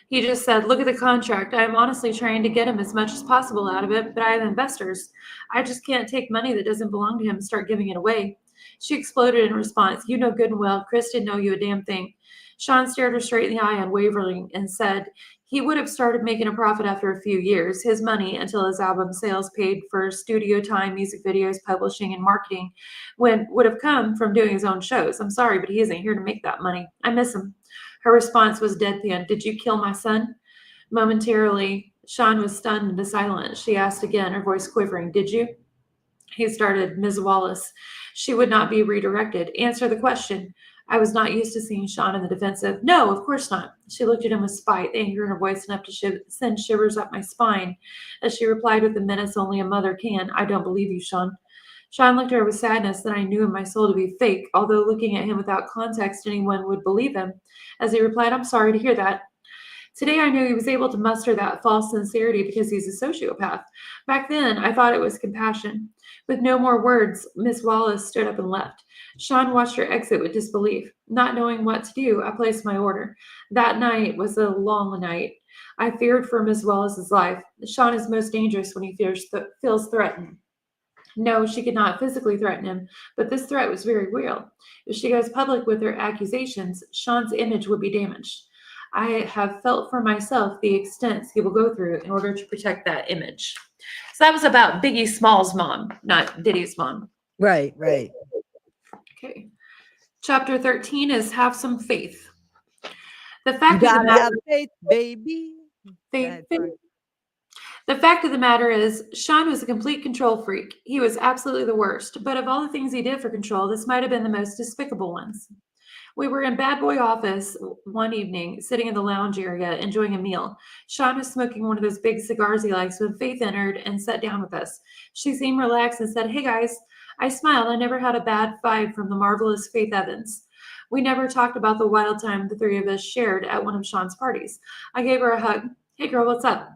He just said, Look at the contract. I am honestly trying to get him as much as possible out of it, but I have investors. I just can't take money that doesn't belong to him and start giving it away. She exploded in response. You know good and well, Chris didn't know you a damn thing. Sean stared her straight in the eye unwaveringly and said he would have started making a profit after a few years. His money, until his album sales paid for studio time, music videos, publishing, and marketing, would have come from doing his own shows. I'm sorry, but he isn't here to make that money. I miss him. Her response was deadpan. Did you kill my son? Momentarily, Sean was stunned into silence. She asked again, her voice quivering, Did you? He started, Ms. Wallace. She would not be redirected. Answer the question. I was not used to seeing Sean in the defensive. No, of course not. She looked at him with spite, anger in her voice enough to send shivers up my spine as she replied with the menace only a mother can. I don't believe you, Sean. Sean looked at her with sadness that I knew in my soul to be fake, although looking at him without context anyone would believe him. As he replied, I'm sorry to hear that. Today I knew he was able to muster that false sincerity because he's a sociopath. Back then, I thought it was compassion. With no more words, Miss Wallace stood up and left. Sean watched her exit with disbelief. Not knowing what to do, I placed my order. That night was a long night. I feared for Miss Wallace's life. Sean is most dangerous when he feels threatened. No, she could not physically threaten him, but this threat was very real. If she goes public with her accusations, Sean's image would be damaged. I have felt for myself the extents he will go through in order to protect that image. So that was about Biggie Small's mom, not Diddy's mom. Right, right. Okay. Chapter 13 is Have Some Faith. The You fact of the gotta matter, have faith, baby. Go faith, ahead, faith. sorry. The fact of the matter is, Sean was a complete control freak. He was absolutely the worst. But of all the things he did for control, this might have been the most despicable ones. We were in Bad Boy office one evening, sitting in the lounge area, enjoying a meal. Sean was smoking one of those big cigars he likes when Faith entered and sat down with us. She seemed relaxed and said, "Hey guys." I smiled. I never had a bad vibe from the marvelous Faith Evans. We never talked about the wild time the three of us shared at one of Sean's parties. I gave her a hug. "Hey girl, what's up?"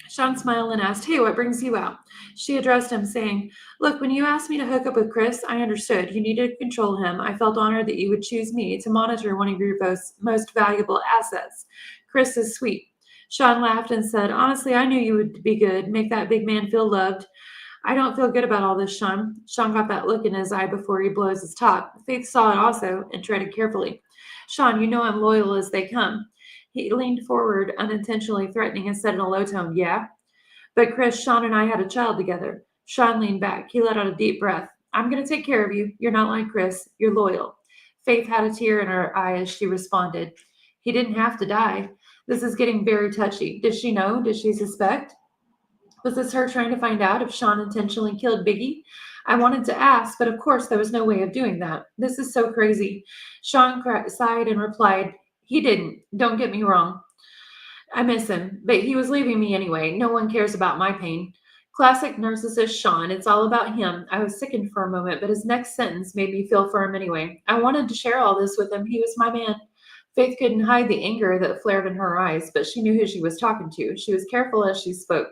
Sean smiled and asked, "Hey, what brings you out?" She addressed him, saying, "Look, when you asked me to hook up with Chris, I understood. You needed to control him. I felt honored that you would choose me to monitor one of your most valuable assets. Chris is sweet." Sean laughed and said, "Honestly, I knew you would be good, make that big man feel loved." "I don't feel good about all this, Sean." Sean got that look in his eye before he blows his top. Faith saw it also and treaded carefully. "Sean, you know I'm loyal as they come." He leaned forward, unintentionally threatening, and said in a low tone, "Yeah?" "But Chris, Sean and I had a child together." Sean leaned back. He let out a deep breath. "I'm going to take care of you. You're not like Chris. You're loyal." Faith had a tear in her eye as she responded, "He didn't have to die." This is getting very touchy. Did she know? Did she suspect? Was this her trying to find out if Sean intentionally killed Biggie? I wanted to ask, but of course there was no way of doing that. This is so crazy. Sean sighed and replied, "He didn't. Don't get me wrong. I miss him, but he was leaving me anyway. No one cares about my pain." Classic narcissist Sean. It's all about him. I was sickened for a moment, but his next sentence made me feel for him anyway. I wanted to share all this with him. He was my man. Faith couldn't hide the anger that flared in her eyes, but she knew who she was talking to. She was careful as she spoke.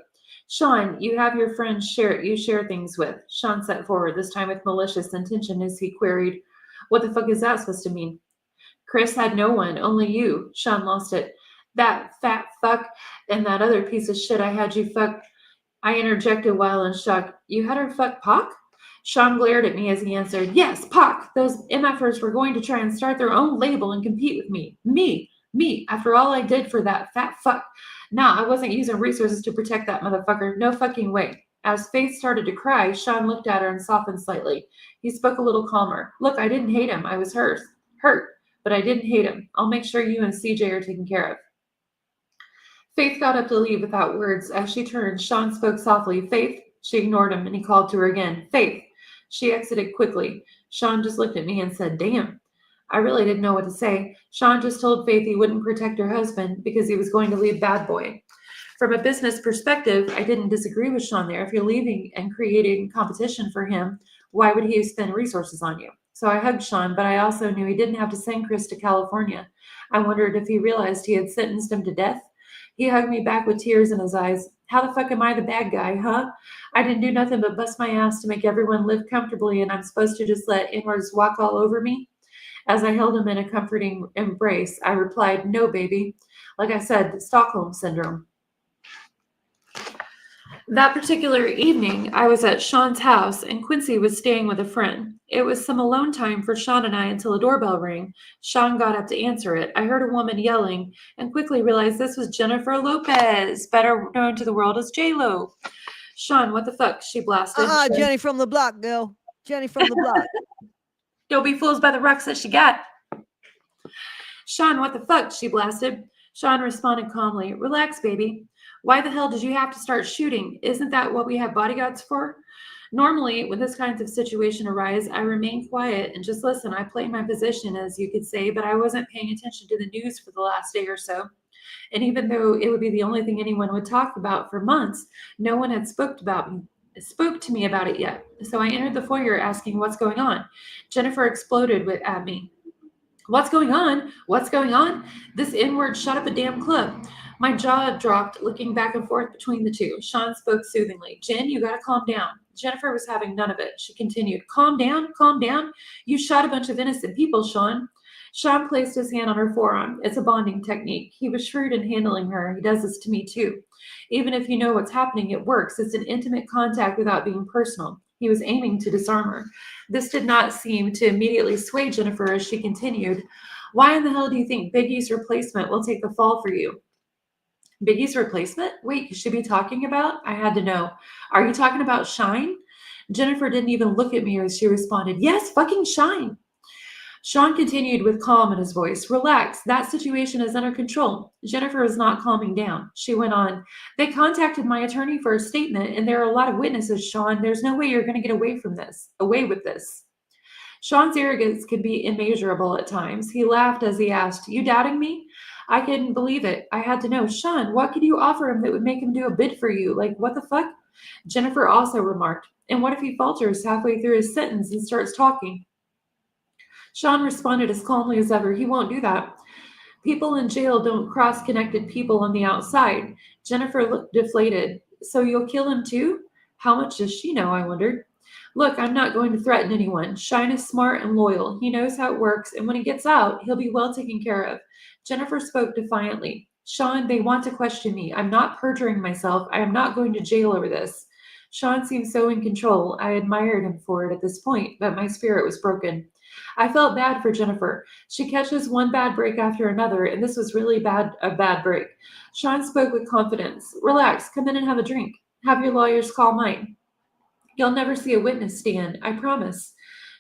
"Sean, you have your friends you share things with." Sean sat forward, this time with malicious intention, as he queried, "What the fuck is that supposed to mean?" "Chris had no one, only you." Sean lost it. "That fat fuck and that other piece of shit I had you fuck." I interjected while in shock. "You had her fuck Pac?" Sean glared at me as he answered, "Yes, Pac. Those MFers were going to try and start their own label and compete with me. Me, after all I did for that fat fuck. Nah, I wasn't using resources to protect that motherfucker. No fucking way." As Faith started to cry, Sean looked at her and softened slightly. He spoke a little calmer. "Look, I didn't hate him. I was hurt, but I didn't hate him. I'll make sure you and CJ are taken care of." Faith got up to leave without words. As she turned, Sean spoke softly. "Faith?" She ignored him, and he called to her again. "Faith!" She exited quickly. Sean just looked at me and said, "Damn." I really didn't know what to say. Sean just told Faith he wouldn't protect her husband because he was going to leave Bad Boy. From a business perspective, I didn't disagree with Sean there. If you're leaving and creating competition for him, why would he spend resources on you? So I hugged Sean, but I also knew he didn't have to send Chris to California. I wondered if he realized he had sentenced him to death. He hugged me back with tears in his eyes. "How the fuck am I the bad guy, huh? I didn't do nothing but bust my ass to make everyone live comfortably, and I'm supposed to just let inwards walk all over me?" As I held him in a comforting embrace, I replied, "No, baby." Like I said, Stockholm Syndrome. That particular evening, I was at Sean's house, and Quincy was staying with a friend. It was some alone time for Sean and I until a doorbell rang. Sean got up to answer it. I heard a woman yelling and quickly realized this was Jennifer Lopez, better known to the world as J-Lo. "Sean, what the fuck?" she blasted. Jenny from the block, girl. Jenny from the block. "Don't be fools by the rocks that she got." "Sean, what the fuck?" she blasted. Sean responded calmly, "Relax, baby. Why the hell did you have to start shooting? Isn't that what we have bodyguards for?" Normally, when this kind of situation arises, I remain quiet and just listen. I play my position, as you could say, but I wasn't paying attention to the news for the last day or so. And even though it would be the only thing anyone would talk about for months, no one had spoke to me about it yet. So I entered the foyer asking, "What's going on?" Jennifer exploded at me. "What's going on? What's going on?" This N-word shut up a damn club. My jaw dropped, looking back and forth between the two. Sean spoke soothingly. Jen, you gotta calm down. Jennifer was having none of it. She continued, calm down, calm down. You shot a bunch of innocent people, Sean. Sean placed his hand on her forearm. It's a bonding technique. He was shrewd in handling her. He does this to me too. Even if you know what's happening, it works. It's an intimate contact without being personal. He was aiming to disarm her. This did not seem to immediately sway Jennifer as she continued. Why in the hell do you think Biggie's replacement will take the fall for you? Biggie's replacement? Wait, you should be talking about? I had to know. Are you talking about Shine? Jennifer didn't even look at me as she responded, yes, fucking Shine. Sean continued with calm in his voice. Relax, that situation is under control. Jennifer was not calming down. She went on, they contacted my attorney for a statement, and there are a lot of witnesses, Sean. There's no way you're going to get away with this. Sean's arrogance could be immeasurable at times. He laughed as he asked, you doubting me? I couldn't believe it. I had to know, Sean, what could you offer him that would make him do a bid for you? Like, what the fuck? Jennifer also remarked, and what if he falters halfway through his sentence and starts talking? Sean responded as calmly as ever, he won't do that. People in jail don't cross connected people on the outside. Jennifer looked deflated. So you'll kill him too? How much does she know, I wondered. Look, I'm not going to threaten anyone. Shine is smart and loyal. He knows how it works, and when he gets out, he'll be well taken care of. Jennifer spoke defiantly. Sean, they want to question me. I'm not perjuring myself. I am not going to jail over this. Sean seemed so in control. I admired him for it at this point, but my spirit was broken. I felt bad for Jennifer. She catches one bad break after another, and this was really a bad break. Sean spoke with confidence. Relax, come in and have a drink. Have your lawyers call mine. You'll never see a witness stand, I promise.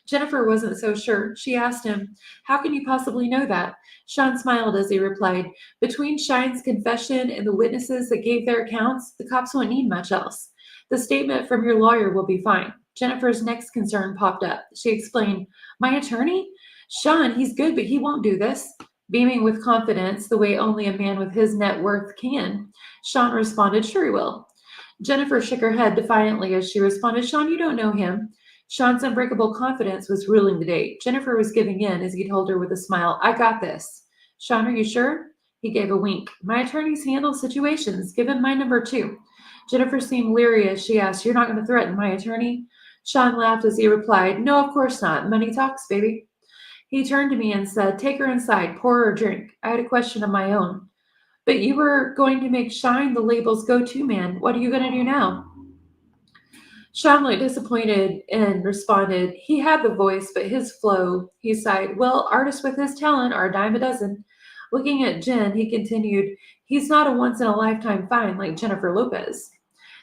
Jennifer wasn't so sure. She asked him, how can you possibly know that? Sean smiled as he replied, between Shine's confession and the witnesses that gave their accounts, the cops won't need much else. The statement from your lawyer will be fine. Jennifer's next concern popped up. She explained, my attorney? Sean, he's good, but he won't do this. Beaming with confidence, the way only a man with his net worth can, Sean responded, sure he will. Jennifer shook her head defiantly as she responded, Sean, you don't know him. Sean's unbreakable confidence was ruling the day. Jennifer was giving in as he told her with a smile, I got this. Sean, are you sure? He gave a wink. My attorneys handle situations. Give him my number too. Jennifer seemed leery as she asked, you're not going to threaten my attorney? Sean laughed as he replied, no, of course not. Money talks, baby. He turned to me and said, take her inside, pour her a drink. I had a question of my own. But you were going to make Shine the label's go-to man. What are you going to do now? Sean looked disappointed and responded, he had the voice, but his flow. He sighed, well, artists with his talent are a dime a dozen. Looking at Jen, he continued, he's not a once-in-a-lifetime find like Jennifer Lopez.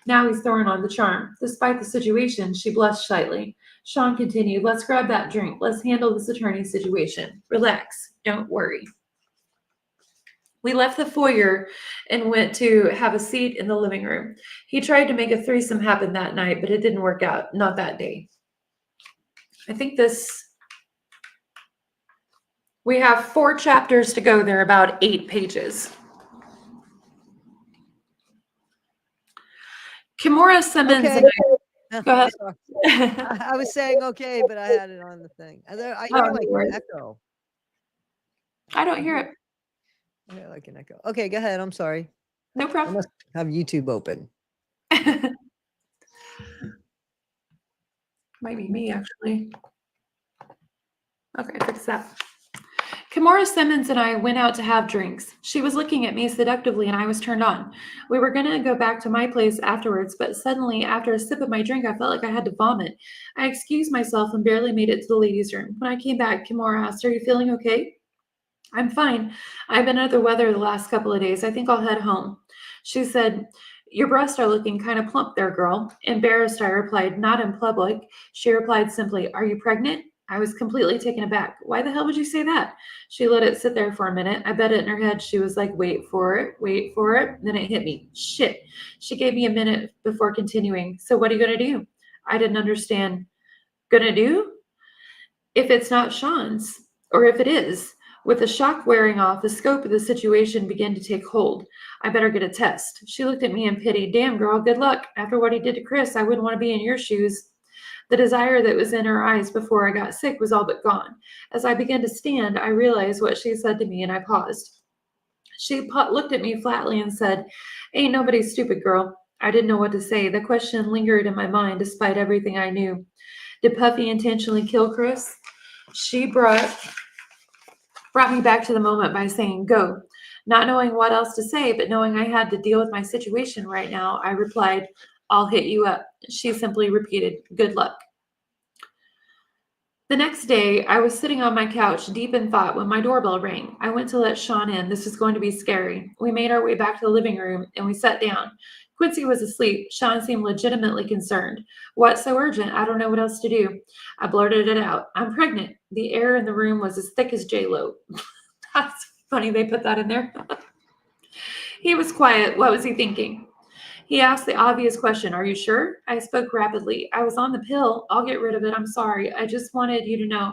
Now he's throwing on the charm. Despite the situation, she blushed slightly. Sean continued, let's grab that drink. Let's handle this attorney situation. Relax. Don't worry. We left the foyer and went to have a seat in the living room. He tried to make a threesome happen that night, but it didn't work out. Not that day. I think we have 4 chapters to go. They're about 8 pages. Kimura Simmons Okay. and go ahead. I was saying okay, but I had it on the thing. I hear like an echo. I don't hear it. I hear like an echo. Okay, go ahead. I'm sorry. No I problem. must have YouTube open. Might be me, actually. Okay, fix that. Kimura Simmons and I went out to have drinks. She was looking at me seductively and I was turned on. We were going to go back to my place afterwards, but suddenly, after a sip of my drink, I felt like I had to vomit. I excused myself and barely made it to the ladies' room. When I came back, Kimura asked, are you feeling okay? I'm fine. I've been under the weather the last couple of days. I think I'll head home. She said, your breasts are looking kind of plump there, girl. Embarrassed, I replied, not in public. She replied simply, are you pregnant? I was completely taken aback. Why the hell would you say that? She let it sit there for a minute. I bet it in her head. She was like, wait for it, wait for it. Then it hit me. Shit. She gave me a minute before continuing. So what are you going to do? I didn't understand. Gonna do? If it's not Sean's, or if it is. With the shock wearing off, the scope of the situation began to take hold. I better get a test. She looked at me in pity. Damn, girl, good luck. After what he did to Chris, I wouldn't want to be in your shoes. The desire that was in her eyes before I got sick was all but gone. As I began to stand, I realized what she said to me and I paused. She looked at me flatly and said, "Ain't nobody stupid, girl." I didn't know what to say. The question lingered in my mind despite everything I knew. Did Puffy intentionally kill Chris? She brought me back to the moment by saying, "Go." Not knowing what else to say, but knowing I had to deal with my situation right now, I replied, "I'll hit you up." She simply repeated, "Good luck." The next day, I was sitting on my couch, deep in thought, when my doorbell rang. I went to let Sean in. This was going to be scary. We made our way back to the living room, and we sat down. Quincy was asleep. Sean seemed legitimately concerned. "What's so urgent? I don't know what else to do." I blurted it out. "I'm pregnant." The air in the room was as thick as J-Lo. That's funny they put that in there. He was quiet. What was he thinking? He asked the obvious question, "Are you sure?" I spoke rapidly. "I was on the pill. I'll get rid of it. I'm sorry. I just wanted you to know."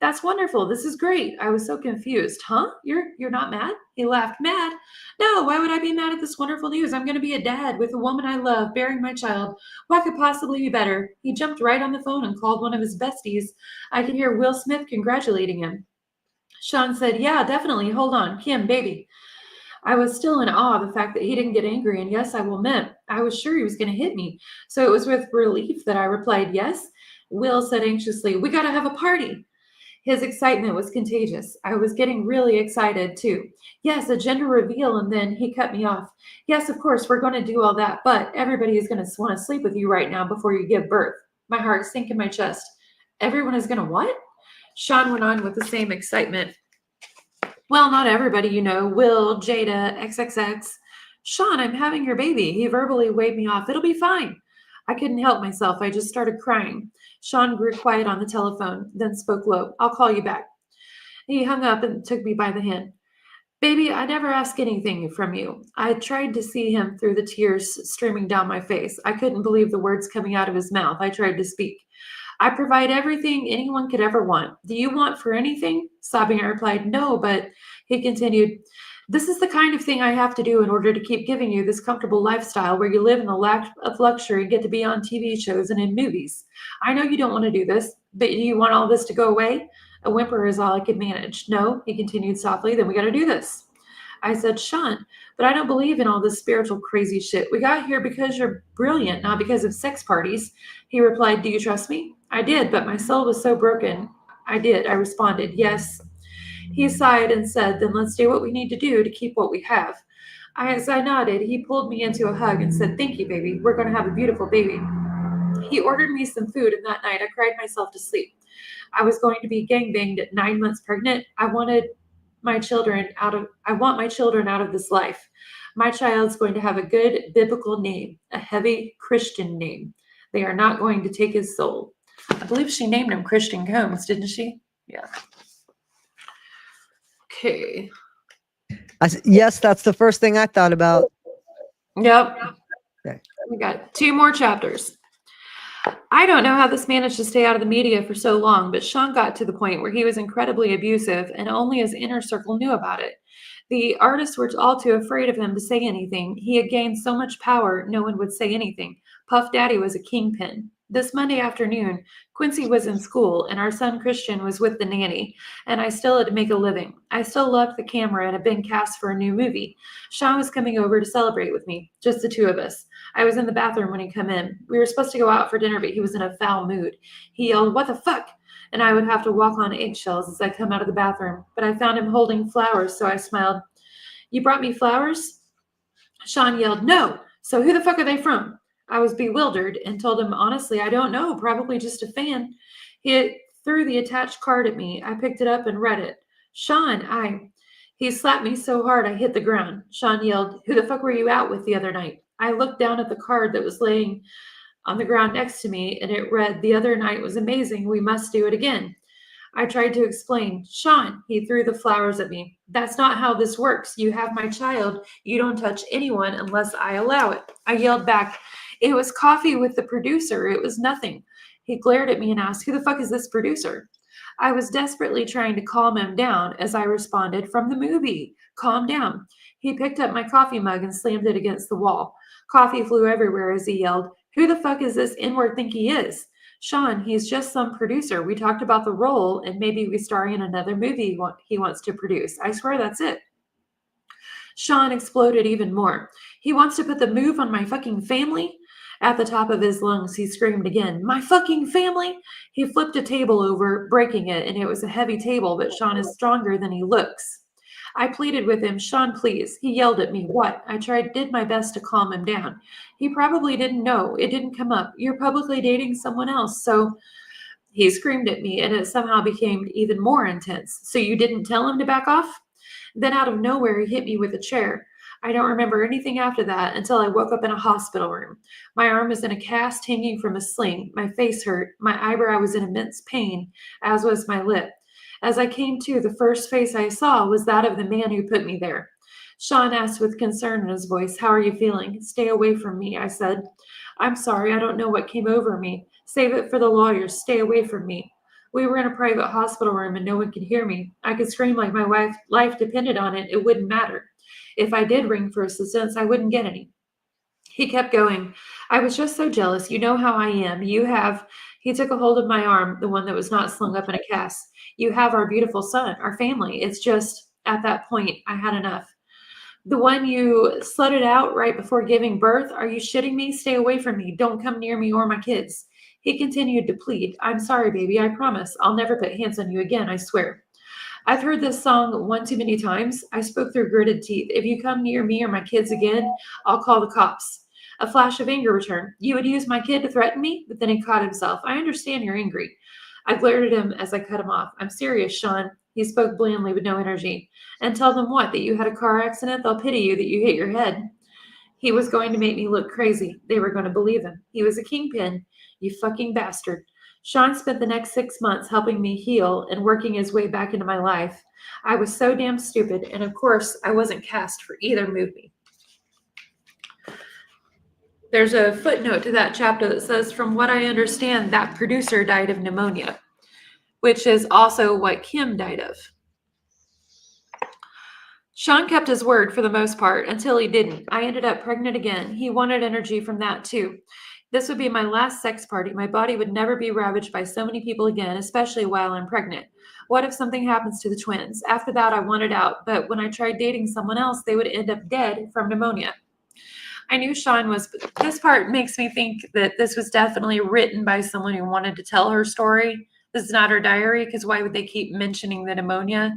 "That's wonderful. This is great." I was so confused. "Huh? You're not mad?" He laughed. "Mad? No, why would I be mad at this wonderful news? I'm going to be a dad with a woman I love, bearing my child. What could possibly be better?" He jumped right on the phone and called one of his besties. I could hear Will Smith congratulating him. Sean said, "Yeah, definitely. Hold on. Kim, baby." I was still in awe of the fact that he didn't get angry, and yes, I will admit, I was sure he was going to hit me. So it was with relief that I replied, "Yes." Will said anxiously, "We got to have a party." His excitement was contagious. I was getting really excited too. "Yes, a gender reveal," and then he cut me off. "Yes, of course, we're going to do all that, but everybody is going to want to sleep with you right now before you give birth." My heart sank in my chest. "Everyone is going to what?" Sean went on with the same excitement. "Well, not everybody, you know. Will, Jada, XXX. "Sean, I'm having your baby." He verbally waved me off. "It'll be fine." I couldn't help myself. I just started crying. Sean grew quiet on the telephone, then spoke low. "I'll call you back." He hung up and took me by the hand. "Baby, I never ask anything from you." I tried to see him through the tears streaming down my face. I couldn't believe the words coming out of his mouth. I tried to speak. "I provide everything anyone could ever want. Do you want for anything?" Sobbing, I replied, "No," but he continued, "This is the kind of thing I have to do in order to keep giving you this comfortable lifestyle where you live in the lack of luxury and get to be on TV shows and in movies. I know you don't want to do this, but do you want all this to go away?" A whimper is all I could manage. "No," he continued softly, "then we got to do this." I said, "Sean, but I don't believe in all this spiritual crazy shit. We got here because you're brilliant, not because of sex parties." He replied, "Do you trust me?" I did, but my soul was so broken. I did. I responded, "Yes." He sighed and said, "Then let's do what we need to do to keep what we have." As I nodded, he pulled me into a hug and said, "Thank you, baby. We're going to have a beautiful baby." He ordered me some food, and that night I cried myself to sleep. I was going to be gangbanged at 9 months pregnant. I want my children out of this life. My child's going to have a good biblical name, a heavy Christian name. They are not going to take his soul. I believe she named him Christian Combs, didn't she? Yeah. Okay. Yes, that's the first thing I thought about. Yep. Okay. We got 2 more chapters. I don't know how this managed to stay out of the media for so long, but Sean got to the point where he was incredibly abusive and only his inner circle knew about it. The artists were all too afraid of him to say anything. He had gained so much power, no one would say anything. Puff Daddy was a kingpin. This Monday afternoon, Quincy was in school, and our son Christian was with the nanny, and I still had to make a living. I still loved the camera and had been cast for a new movie. Sean was coming over to celebrate with me, just the 2 of us. I was in the bathroom when he came in. We were supposed to go out for dinner, but he was in a foul mood. He yelled, "What the fuck?" And I would have to walk on eggshells as I come out of the bathroom. But I found him holding flowers, so I smiled. "You brought me flowers?" Sean yelled, "No. So who the fuck are they from?" I was bewildered and told him, "Honestly, I don't know. Probably just a fan." He threw the attached card at me. I picked it up and read it. He slapped me so hard I hit the ground. Sean yelled, "Who the fuck were you out with the other night?" I looked down at the card that was laying on the ground next to me, and it read, "The other night was amazing. We must do it again." I tried to explain. "Sean," he threw the flowers at me, "that's not how this works. You have my child. You don't touch anyone unless I allow it." I yelled back, "It was coffee with the producer. It was nothing." He glared at me and asked, "Who the fuck is this producer?" I was desperately trying to calm him down as I responded, "From the movie. Calm down." He picked up my coffee mug and slammed it against the wall. Coffee flew everywhere as he yelled, "Who the fuck is this N-word think he is?" "Sean, he's just some producer. We talked about the role and maybe we star in another movie he wants to produce. I swear that's it." Sean exploded even more. He wants to put the move on my fucking family? At the top of his lungs, he screamed again, "My fucking family!" He flipped a table over, breaking it, and it was a heavy table, but Sean is stronger than he looks. I pleaded with him, "Sean, please." He yelled at me, "What?" I did my best to calm him down. He probably didn't know. It didn't come up. You're publicly dating someone else, so he screamed at me, and it somehow became even more intense. "So you didn't tell him to back off?" Then out of nowhere, he hit me with a chair. I don't remember anything after that until I woke up in a hospital room. My arm was in a cast hanging from a sling. My face hurt. My eyebrow was in immense pain, as was my lip. As I came to, the first face I saw was that of the man who put me there. Sean asked with concern in his voice, "How are you feeling?" "Stay away from me," I said. "I'm sorry, I don't know what came over me. Save it for the lawyers. Stay away from me." We were in a private hospital room and no one could hear me. I could scream like my life depended on it. It wouldn't matter. If I did ring for assistance, I wouldn't get any. He kept going. "I was just so jealous. You know how I am. He took a hold of my arm, the one that was not slung up in a cast. "You have our beautiful son, our family. It's just, at that point, I had enough." "The one you slutted out right before giving birth? Are you shitting me? Stay away from me. Don't come near me or my kids." He continued to plead. "I'm sorry, baby. I promise. I'll never put hands on you again. I swear." I've heard this song one too many times. I spoke through gritted teeth. "If you come near me or my kids again, I'll call the cops." A flash of anger returned. "You would use my kid to threaten me?" But then he caught himself. "I understand you're angry." I glared at him as I cut him off. "I'm serious, Sean." He spoke blandly with no energy. "And tell them what? That you had a car accident? They'll pity you that you hit your head." He was going to make me look crazy. They were going to believe him. He was a kingpin. You fucking bastard. Sean spent the next 6 months helping me heal and working his way back into my life. I was so damn stupid, and of course, I wasn't cast for either movie. There's a footnote to that chapter that says, "From what I understand, that producer died of pneumonia," which is also what Kim died of. Sean kept his word for the most part until he didn't. I ended up pregnant again. He wanted energy from that too. This would be my last sex party. My body would never be ravaged by so many people again, especially while I'm pregnant. What if something happens to the twins? After that, I wanted out, but when I tried dating someone else, they would end up dead from pneumonia. I knew Sean was. This part makes me think that this was definitely written by someone who wanted to tell her story. This is not her diary, because why would they keep mentioning the pneumonia?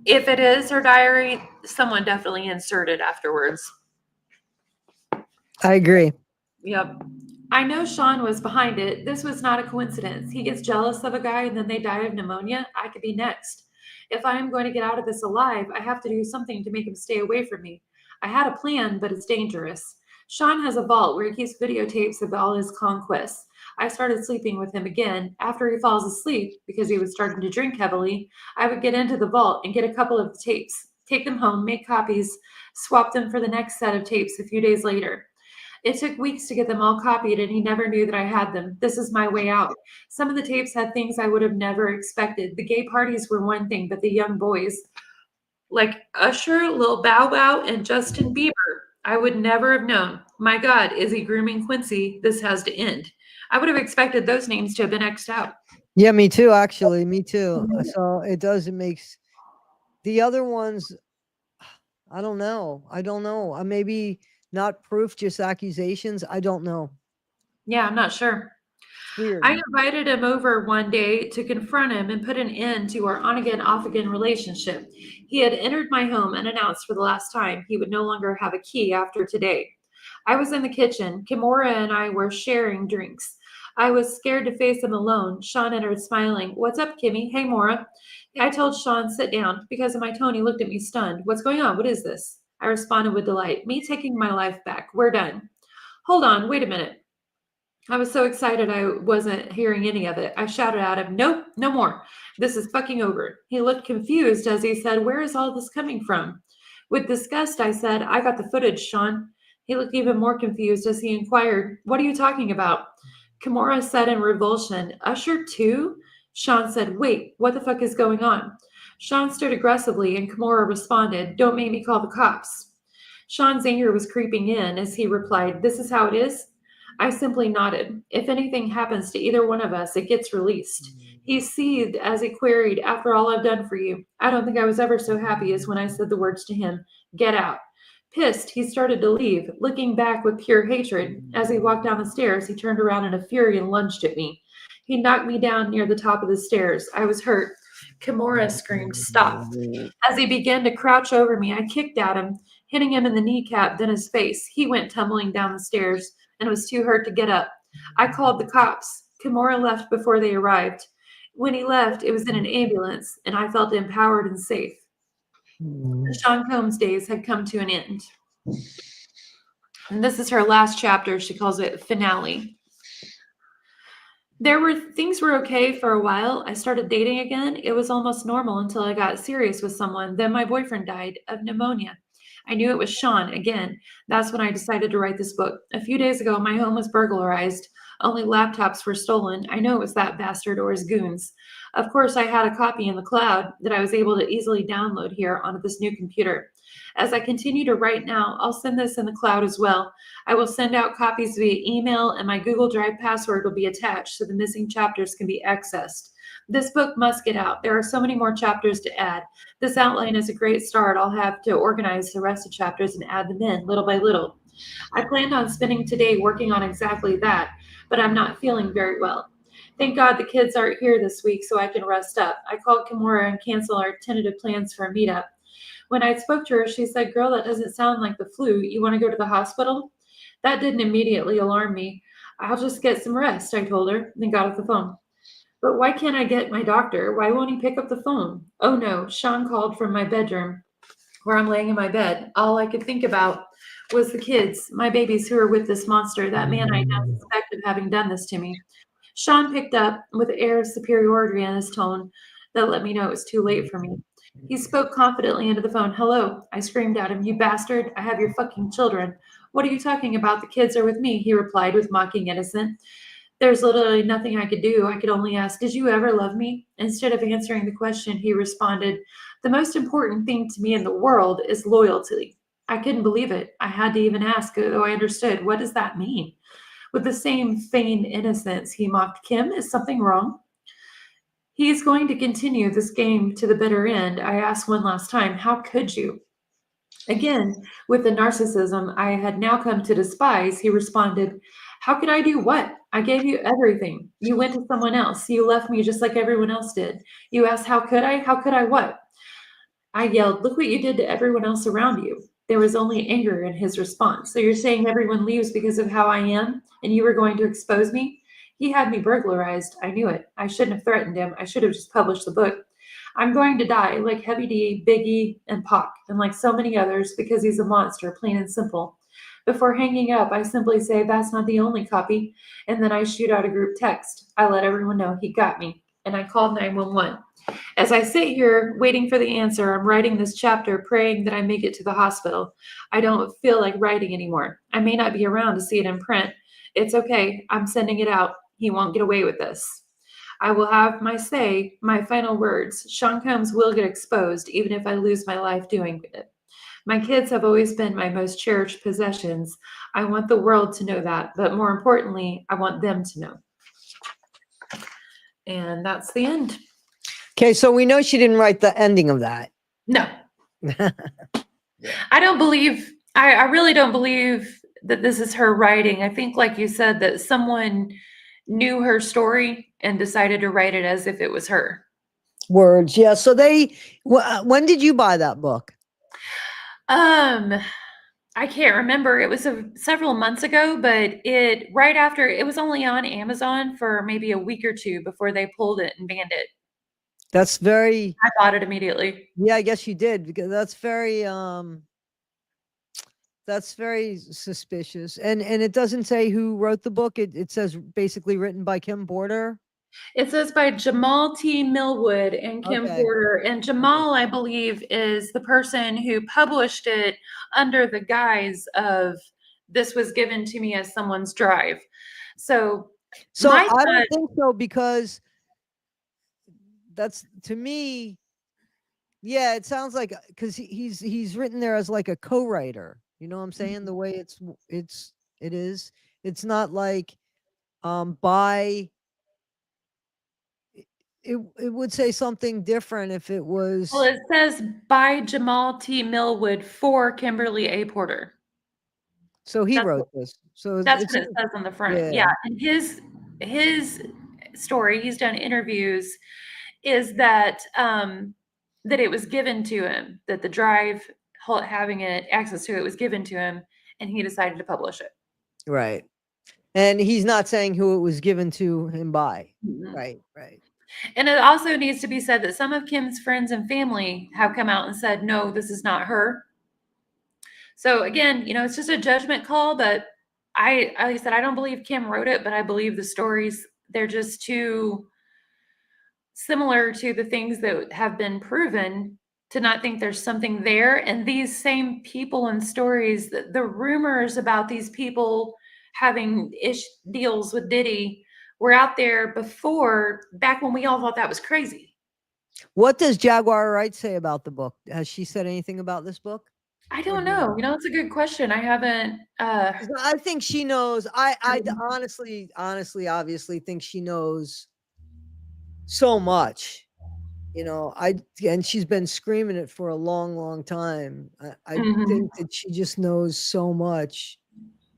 If it is her diary, someone definitely inserted afterwards. I agree. Yep. I know Sean was behind it. This was not a coincidence. He gets jealous of a guy and then they die of pneumonia. I could be next. If I am going to get out of this alive, I have to do something to make him stay away from me. I had a plan, but it's dangerous. Sean has a vault where he keeps videotapes of all his conquests. I started sleeping with him again. After he falls asleep, because he was starting to drink heavily, I would get into the vault and get a couple of the tapes, take them home, make copies, swap them for the next set of tapes a few days later. It took weeks to get them all copied, and he never knew that I had them. This is my way out. Some of the tapes had things I would have never expected. The gay parties were one thing, but the young boys, like Usher, Lil Bow Wow, and Justin Bieber, I would never have known. My God, is he grooming Quincy? This has to end. I would have expected those names to have been X'd out. Yeah, me too, actually. Me too. So it makes the other ones, I don't know. Maybe not proof, just accusations. I don't know. Yeah, I'm not sure. Weird. I invited him over one day to confront him and put an end to our on again, off again relationship. He had entered my home unannounced for the last time. He would no longer have a key after today. I was in the kitchen. Kimura and I were sharing drinks. I was scared to face him alone. Sean entered smiling. "What's up, Kimmy? Hey, Mora." I told Sean, "Sit down." Because of my tone, he looked at me stunned. "What's going on? What is this?" I responded with delight. "Me taking my life back. We're done." "Hold on. Wait a minute." I was so excited I wasn't hearing any of it. I shouted at him, "Nope, no more. This is fucking over." He looked confused as he said, "Where is all this coming from?" With disgust, I said, "I got the footage, Sean." He looked even more confused as he inquired, "What are you talking about?" Kimura said in revulsion, "Usher too?" Sean said, "Wait, what the fuck is going on?" Sean stood aggressively and Kimura responded, "Don't make me call the cops." Sean's anger was creeping in as he replied, "This is how it is. I simply nodded. If anything happens to either one of us, it gets released. He seethed as he queried, after all I've done for you. I don't think I was ever so happy as when I said the words to him, get out. Pissed, he started to leave, looking back with pure hatred. As he walked down the stairs, he turned around in a fury and lunged at me. He knocked me down near the top of the stairs. I was hurt. Kimura screamed, stop. As he began to crouch over me, I kicked at him, hitting him in the kneecap, then his face. He went tumbling down the stairs and was too hurt to get up. I called the cops. Kimura left before they arrived. When he left, it was in an ambulance, and I felt empowered and safe. The Sean Combs days had come to an end. And this is her last chapter. She calls it finale. Things were okay for a while. I started dating again. It was almost normal until I got serious with someone. Then my boyfriend died of pneumonia. I knew it was Sean again. That's when I decided to write this book. A few days ago, my home was burglarized. Only laptops were stolen. I know it was that bastard or his goons. Of course, I had a copy in the cloud that I was able to easily download here onto this new computer. As I continue to write now, I'll send this in the cloud as well. I will send out copies via email, and my Google Drive password will be attached so the missing chapters can be accessed. This book must get out. There are so many more chapters to add. This outline is a great start. I'll have to organize the rest of chapters and add them in little by little. I planned on spending today working on exactly that, but I'm not feeling very well. Thank God the kids aren't here this week so I can rest up. I called Kimura and canceled our tentative plans for a meetup. When I spoke to her, she said, girl, that doesn't sound like the flu. You want to go to the hospital? That didn't immediately alarm me. I'll just get some rest, I told her, then got off the phone. But why can't I get my doctor? Why won't he pick up the phone? Oh no, Sean called from my bedroom where I'm laying in my bed. All I could think about was the kids, my babies who are with this monster, that man I now suspect of having done this to me. Sean picked up with an air of superiority in his tone that let me know it was too late for me. He spoke confidently into the phone. Hello, I screamed at him. You bastard, I have your fucking children. What are you talking about? The kids are with me, he replied with mocking innocence. There's literally nothing I could do. I could only ask, did you ever love me? Instead of answering the question, he responded, the most important thing to me in the world is loyalty. I couldn't believe it. I had to even ask, though I understood. What does that mean? With the same feigned innocence, he mocked, Kim, is something wrong? He is going to continue this game to the bitter end. I asked one last time, how could you? Again, with the narcissism I had now come to despise, he responded, how could I do what? I gave you everything. You went to someone else. You left me just like everyone else did. You asked, how could I? How could I what? I yelled, look what you did to everyone else around you. There was only anger in his response. So you're saying everyone leaves because of how I am, and you were going to expose me? He had me burglarized. I knew it. I shouldn't have threatened him. I should have just published the book. I'm going to die like Heavy D, Biggie, and Pac, and like so many others because he's a monster, plain and simple. Before hanging up, I simply say that's not the only copy, and then I shoot out a group text. I let everyone know he got me, and I called 911. As I sit here waiting for the answer, I'm writing this chapter praying that I make it to the hospital. I don't feel like writing anymore. I may not be around to see it in print. It's okay. I'm sending it out. He won't get away with this. I will have my say, my final words. Sean Combs will get exposed, even if I lose my life doing it. My kids have always been my most cherished possessions. I want the world to know that, but more importantly, I want them to know. And that's the end. Okay, so we know she didn't write the ending of that. No. I don't believe, I really don't believe that this is her writing. I think, like you said, that someone knew her story and decided to write it as if it was her. Words, yeah. So when did you buy that book? I can't remember. It was several months ago, but it was only on Amazon for maybe a week or two before they pulled it and banned it. I bought it immediately. Yeah, I guess you did, because that's very suspicious. And it doesn't say who wrote the book. It says basically written by Kim Porter. It says by Jamal T. Millwood and Kim Porter. And Jamal, I believe, is the person who published it under the guise of this was given to me as someone's drive. So I don't think so, because that's, to me, yeah, it sounds like, because he's written there as like a co-writer. You know what I'm saying? The way it is. It's not like by it would say something different if it Well, was. it says by Jamal T. Millwood for Kimberly A. Porter. So he That's wrote this. So That's it's what it says on the front. yeah. Yeah, and his story, he's done interviews, is that that it was given to him, that the drive, having it access to it was given to him, and he decided to publish it. Right. And he's not saying who it was given to him by. Mhm. Right, right. And it also needs to be said that some of Kim's friends and family have come out and said, no, this is not her. So again, it's just a judgment call, but like I said, I don't believe Kim wrote it, but I believe the stories, they're just too similar to the things that have been proven to not think there's something there. And these same people and stories, the rumors about these people having deals with Diddy were out there before, back when we all thought that was crazy. What does Jaguar Wright say about the book? Has she said anything about this book? I Or don't do you know. know? It's a good question. I haven't 'Cause I think she knows. I honestly, obviously think she knows so much. And she's been screaming it for a long, long time. I Mhm. think that she just knows so much.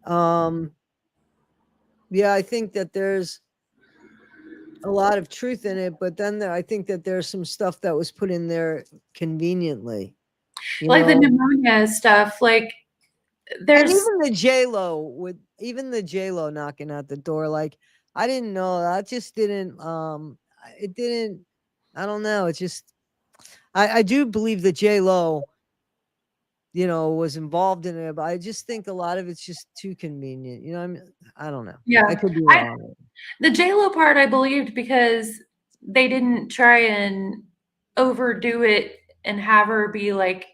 Um, yeah, I think that there's a lot of truth in it, but then I think that there's some stuff that was put in there conveniently, you Like the know. pneumonia stuff, like And there's even the J Lo knocking at the door, like I didn't know that just didn't it didn't I don't know. It just I do believe that J Lo, was involved in it, but I just think a lot of it's just too convenient. I mean, I don't know. I yeah. could be I wrong. The J-Lo part I believed because they didn't try and overdo it and have her be, like,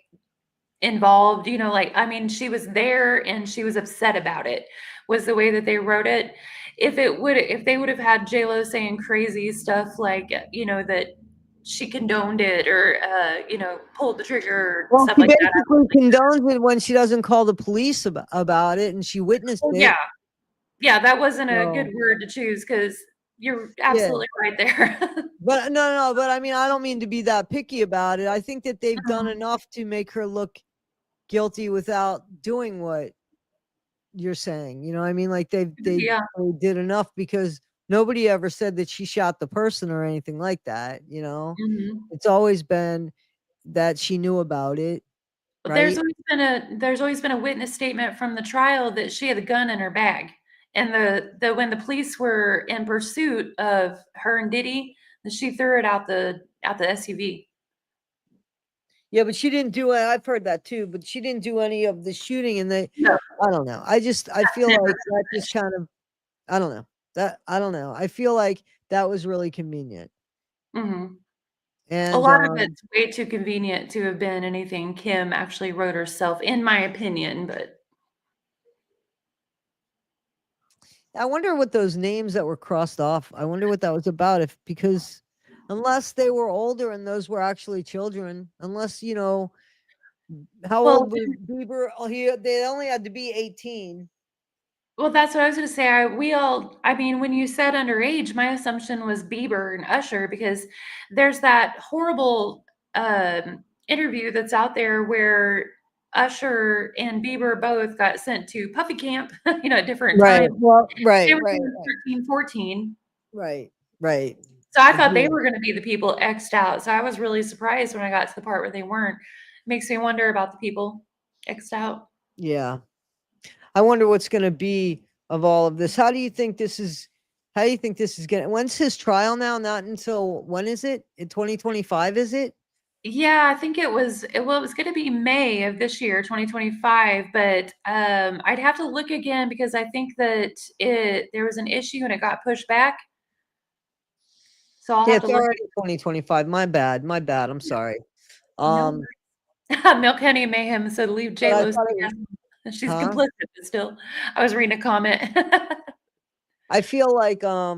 involved, like, I mean, she was there and she was upset about it, was the way that they wrote it. If they would have had J-Lo saying crazy stuff like, that she condoned it or, pulled the trigger, Well, stuff she like that, I basically believe that. condones it when she doesn't call the police about it, and she witnessed Well, it. yeah. Yeah, that wasn't a good So word to choose because 'cause you're yeah. absolutely right there. But no, but I mean, I don't mean to be that picky about it. I think that they've done Mhm. enough to make her look guilty without doing what you're saying. You know what I mean? Like Yeah. they did enough because nobody ever said that she shot the person or anything like that. Mhm. It's always been that she knew about it, But right? there's always been a witness statement from the trial that she had a gun in her bag, and the when the police were in pursuit of her and Diddy, that she threw it out the SUV. Yeah, but she didn't do it. I've heard that too, but she didn't do any of the shooting and No, I don't know. I feel never like that just finished. kind of I don't know. I don't know. I feel like that was really convenient. Mhm. A And lot of it's way too convenient to have been anything Kim actually wrote herself, in my opinion, but I wonder what those names that were crossed off. I wonder what that was about. If because unless they were older and those were actually children, unless how well old was Bieber? Oh, they only had to be 18. Well, that's what I was gonna say. I mean, when you said underage, my assumption was Bieber and Usher because there's that horrible interview that's out there where Usher and Bieber both got sent to puppy camp, at different Right. times. Well, They right, were right, doing 13, 14. right, right. So I thought they Yeah. were gonna be the people X'd out. So I was really surprised when I got to the part where they weren't. Makes me wonder about the people X'd out. Yeah. I wonder what's going to be of all of this. How do you think this is going to, when's his trial now? Not until, when is it? In 2025, is it? Yeah, I think it was gonna be May of this year, 2025, but, I'd have to look again because I think that there was an issue and it got pushed back, so I'll Yeah, have to it's look. already 2025. My bad. My bad. I'm Yeah, sorry. no Um, worries. Milk Honey Mayhem said, "Leave but I J-Lo thought it was, stand." She's huh? complicit, but still. I was reading a comment. I feel like, I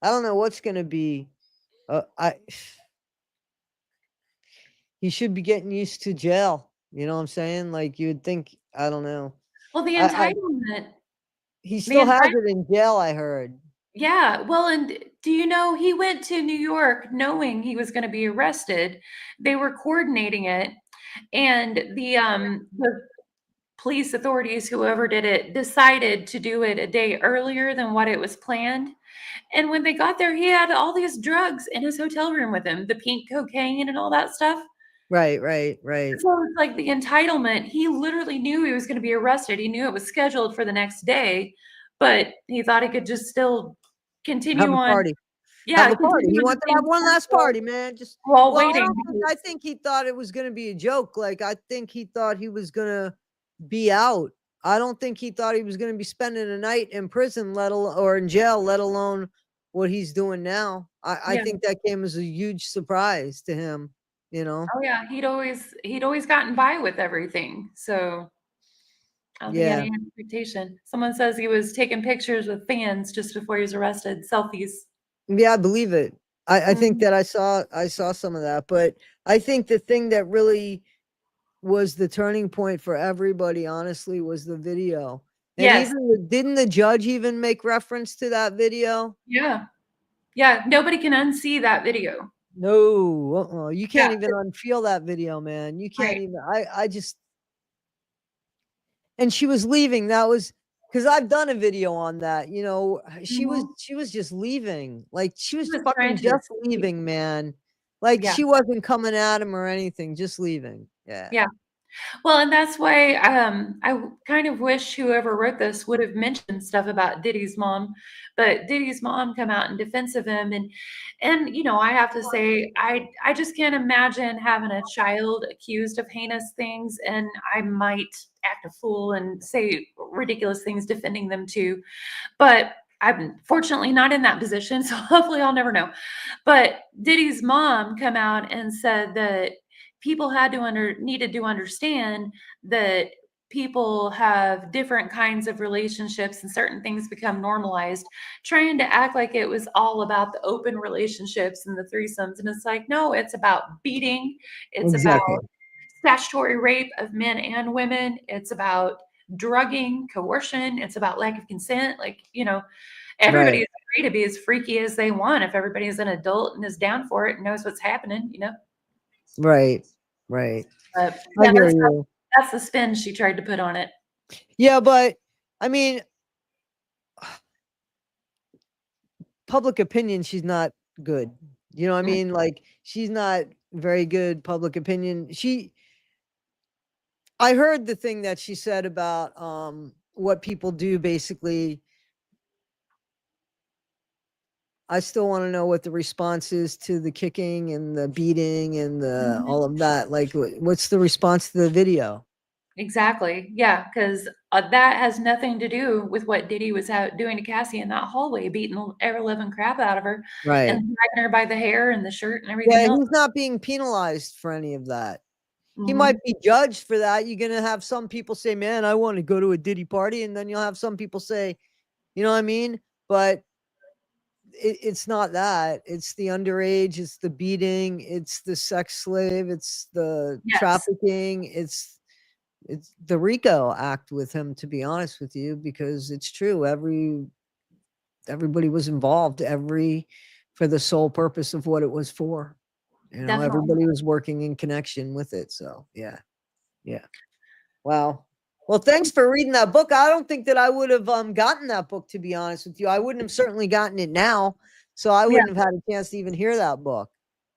don't know what's going to be, he should be getting used to jail. You know what I'm saying? Like you would think, I don't know. Well, the I entitlement He The still has entire it in jail, I heard. Yeah, well, and do you know he went to New York knowing he was gonna be arrested. They were coordinating it, and the police authorities, whoever did it, decided to do it a day earlier than what it was planned, and when they got there, he had all these drugs in his hotel room with him, the pink cocaine and all that stuff. Right, right, right. So it's like the entitlement, he literally knew he was gonna be arrested, he knew it was scheduled for the next day, but he thought he could just still Have continue a on. party. Have Yeah, a party. continue He on the wanted to same have one course last party, man. Just while well, waiting I because think he thought it was gonna be a joke. Like, I think he thought he was gonna be out. I don't think he thought he was gonna be spending a night in prison, let alone or in jail, let alone what he's doing now. I yeah. think that came as a huge surprise to him, you know? Oh, yeah, he'd always gotten by with everything, so I don't think he had Yeah. any expectation. Someone says he was taking pictures with fans just before he was arrested, selfies. Yeah, I believe it. I think Mhm. that I saw some of that, but I think the thing that really was the turning point for everybody, honestly, was the video. And Yes, even didn't the judge even make reference to that video? yeah, yeah, nobody can unsee that video. No, you Yeah, can't even unfeel that video, man. You can't right. even. I just and she was leaving. That was because I've done a video on that. She was Mhm. she was just leaving. Like she He was was trying fucking to just escape. leaving, man. Like Yeah, she wasn't coming at him or anything, just leaving. Yeah. yeah. Well, and that's why, kind of wish whoever wrote this would have mentioned stuff about Diddy's mom, but Diddy's mom come out in defense of him, and, I have to say, I just can't imagine having a child accused of heinous things, and I might act a fool and say ridiculous things defending them too, but I'm fortunately not in that position, so hopefully I'll never know. But Diddy's mom come out and said that people needed to understand that people have different kinds of relationships and certain things become normalized, trying to act like it was all about the open relationships and the threesomes. And it's like, no, it's about beating, it's about Exactly. statutory rape of men and women, it's about drugging, coercion, it's about lack of consent. Like, everybody Right. is free to be as freaky as they want if everybody is an adult and is down for it and knows what's happening. Right. Right. But I yeah, hear you. that's the spin she tried to put on it. Yeah, but I mean, public opinion, she's not good. You know what I Mm, mean? Like she's not very good public opinion. I heard the thing that she said about what people do basically. I still want to know what the response is to the kicking and the beating and the mhm. all of that. Like what's the response to the video? Exactly. Yeah, 'cause, that has nothing to do with what Diddy was out doing to Cassie in that hallway, beating the ever living crap out of her and Right. dragging her by the hair and the shirt and everything Yeah, else. he's not being penalized for any of that. He might Mhm. be judged for that. You're gonna have some people say, "Man, I want to go to a Diddy party," and then you'll have some people say, you know what I mean? But it's not that. It's the underage. It's the beating. It's the sex slave. It's the Yes, trafficking. It's the RICO act with him. To be honest with you, because it's true. Everybody was involved. For the sole purpose of what it was for. definitely. Everybody was working in connection with it. So yeah, yeah. Wow. Well, thanks for reading that book. I don't think that I would have gotten that book, to be honest with you. I wouldn't have certainly gotten it now. So I Yeah. wouldn't have had a chance to even hear that book.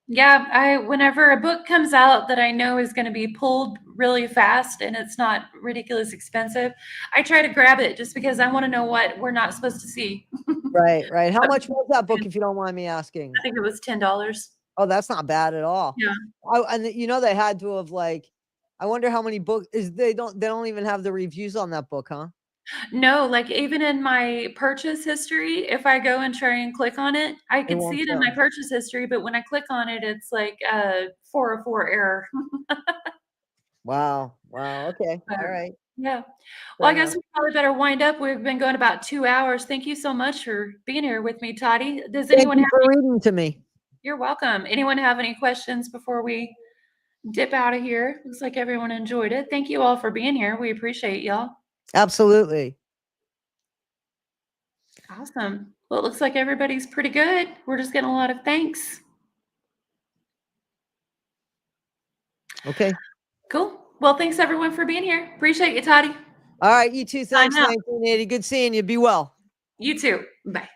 Yeah, whenever a book comes out that I know is gonna be pulled really fast and it's not ridiculous expensive, I try to grab it just because I wanna know what we're not supposed to see. Right, right. How But much was that book, if you don't mind me asking? I think it was $10. Oh, that's not bad at all. Yeah. And they had to have like, I wonder how many books is they don't even have the reviews on that book, huh? No, like, even in my purchase history, if I go and try and click on it, I It can see won't it in my show. purchase history, but when I click on it, it's like a 404 error. Wow. Wow. Okay. But, All right. yeah. Well, Fair I guess enough. we probably better wind up. We've been going about 2 hours. Thank you so much for being here with me, Toddy. Does Thank anyone you have for any reading to me. You're welcome. Anyone have any questions before we dip out of here? Looks like everyone enjoyed it. Thank you all for being here. We appreciate y'all. Absolutely. Awesome. Well, it looks like everybody's pretty good. We're just getting a lot of thanks. Okay. Cool. Well, thanks everyone for being here. Appreciate you, Toddie. All right, you too. Thanks, out. 1980. Good seeing you. Be well. You too. Bye.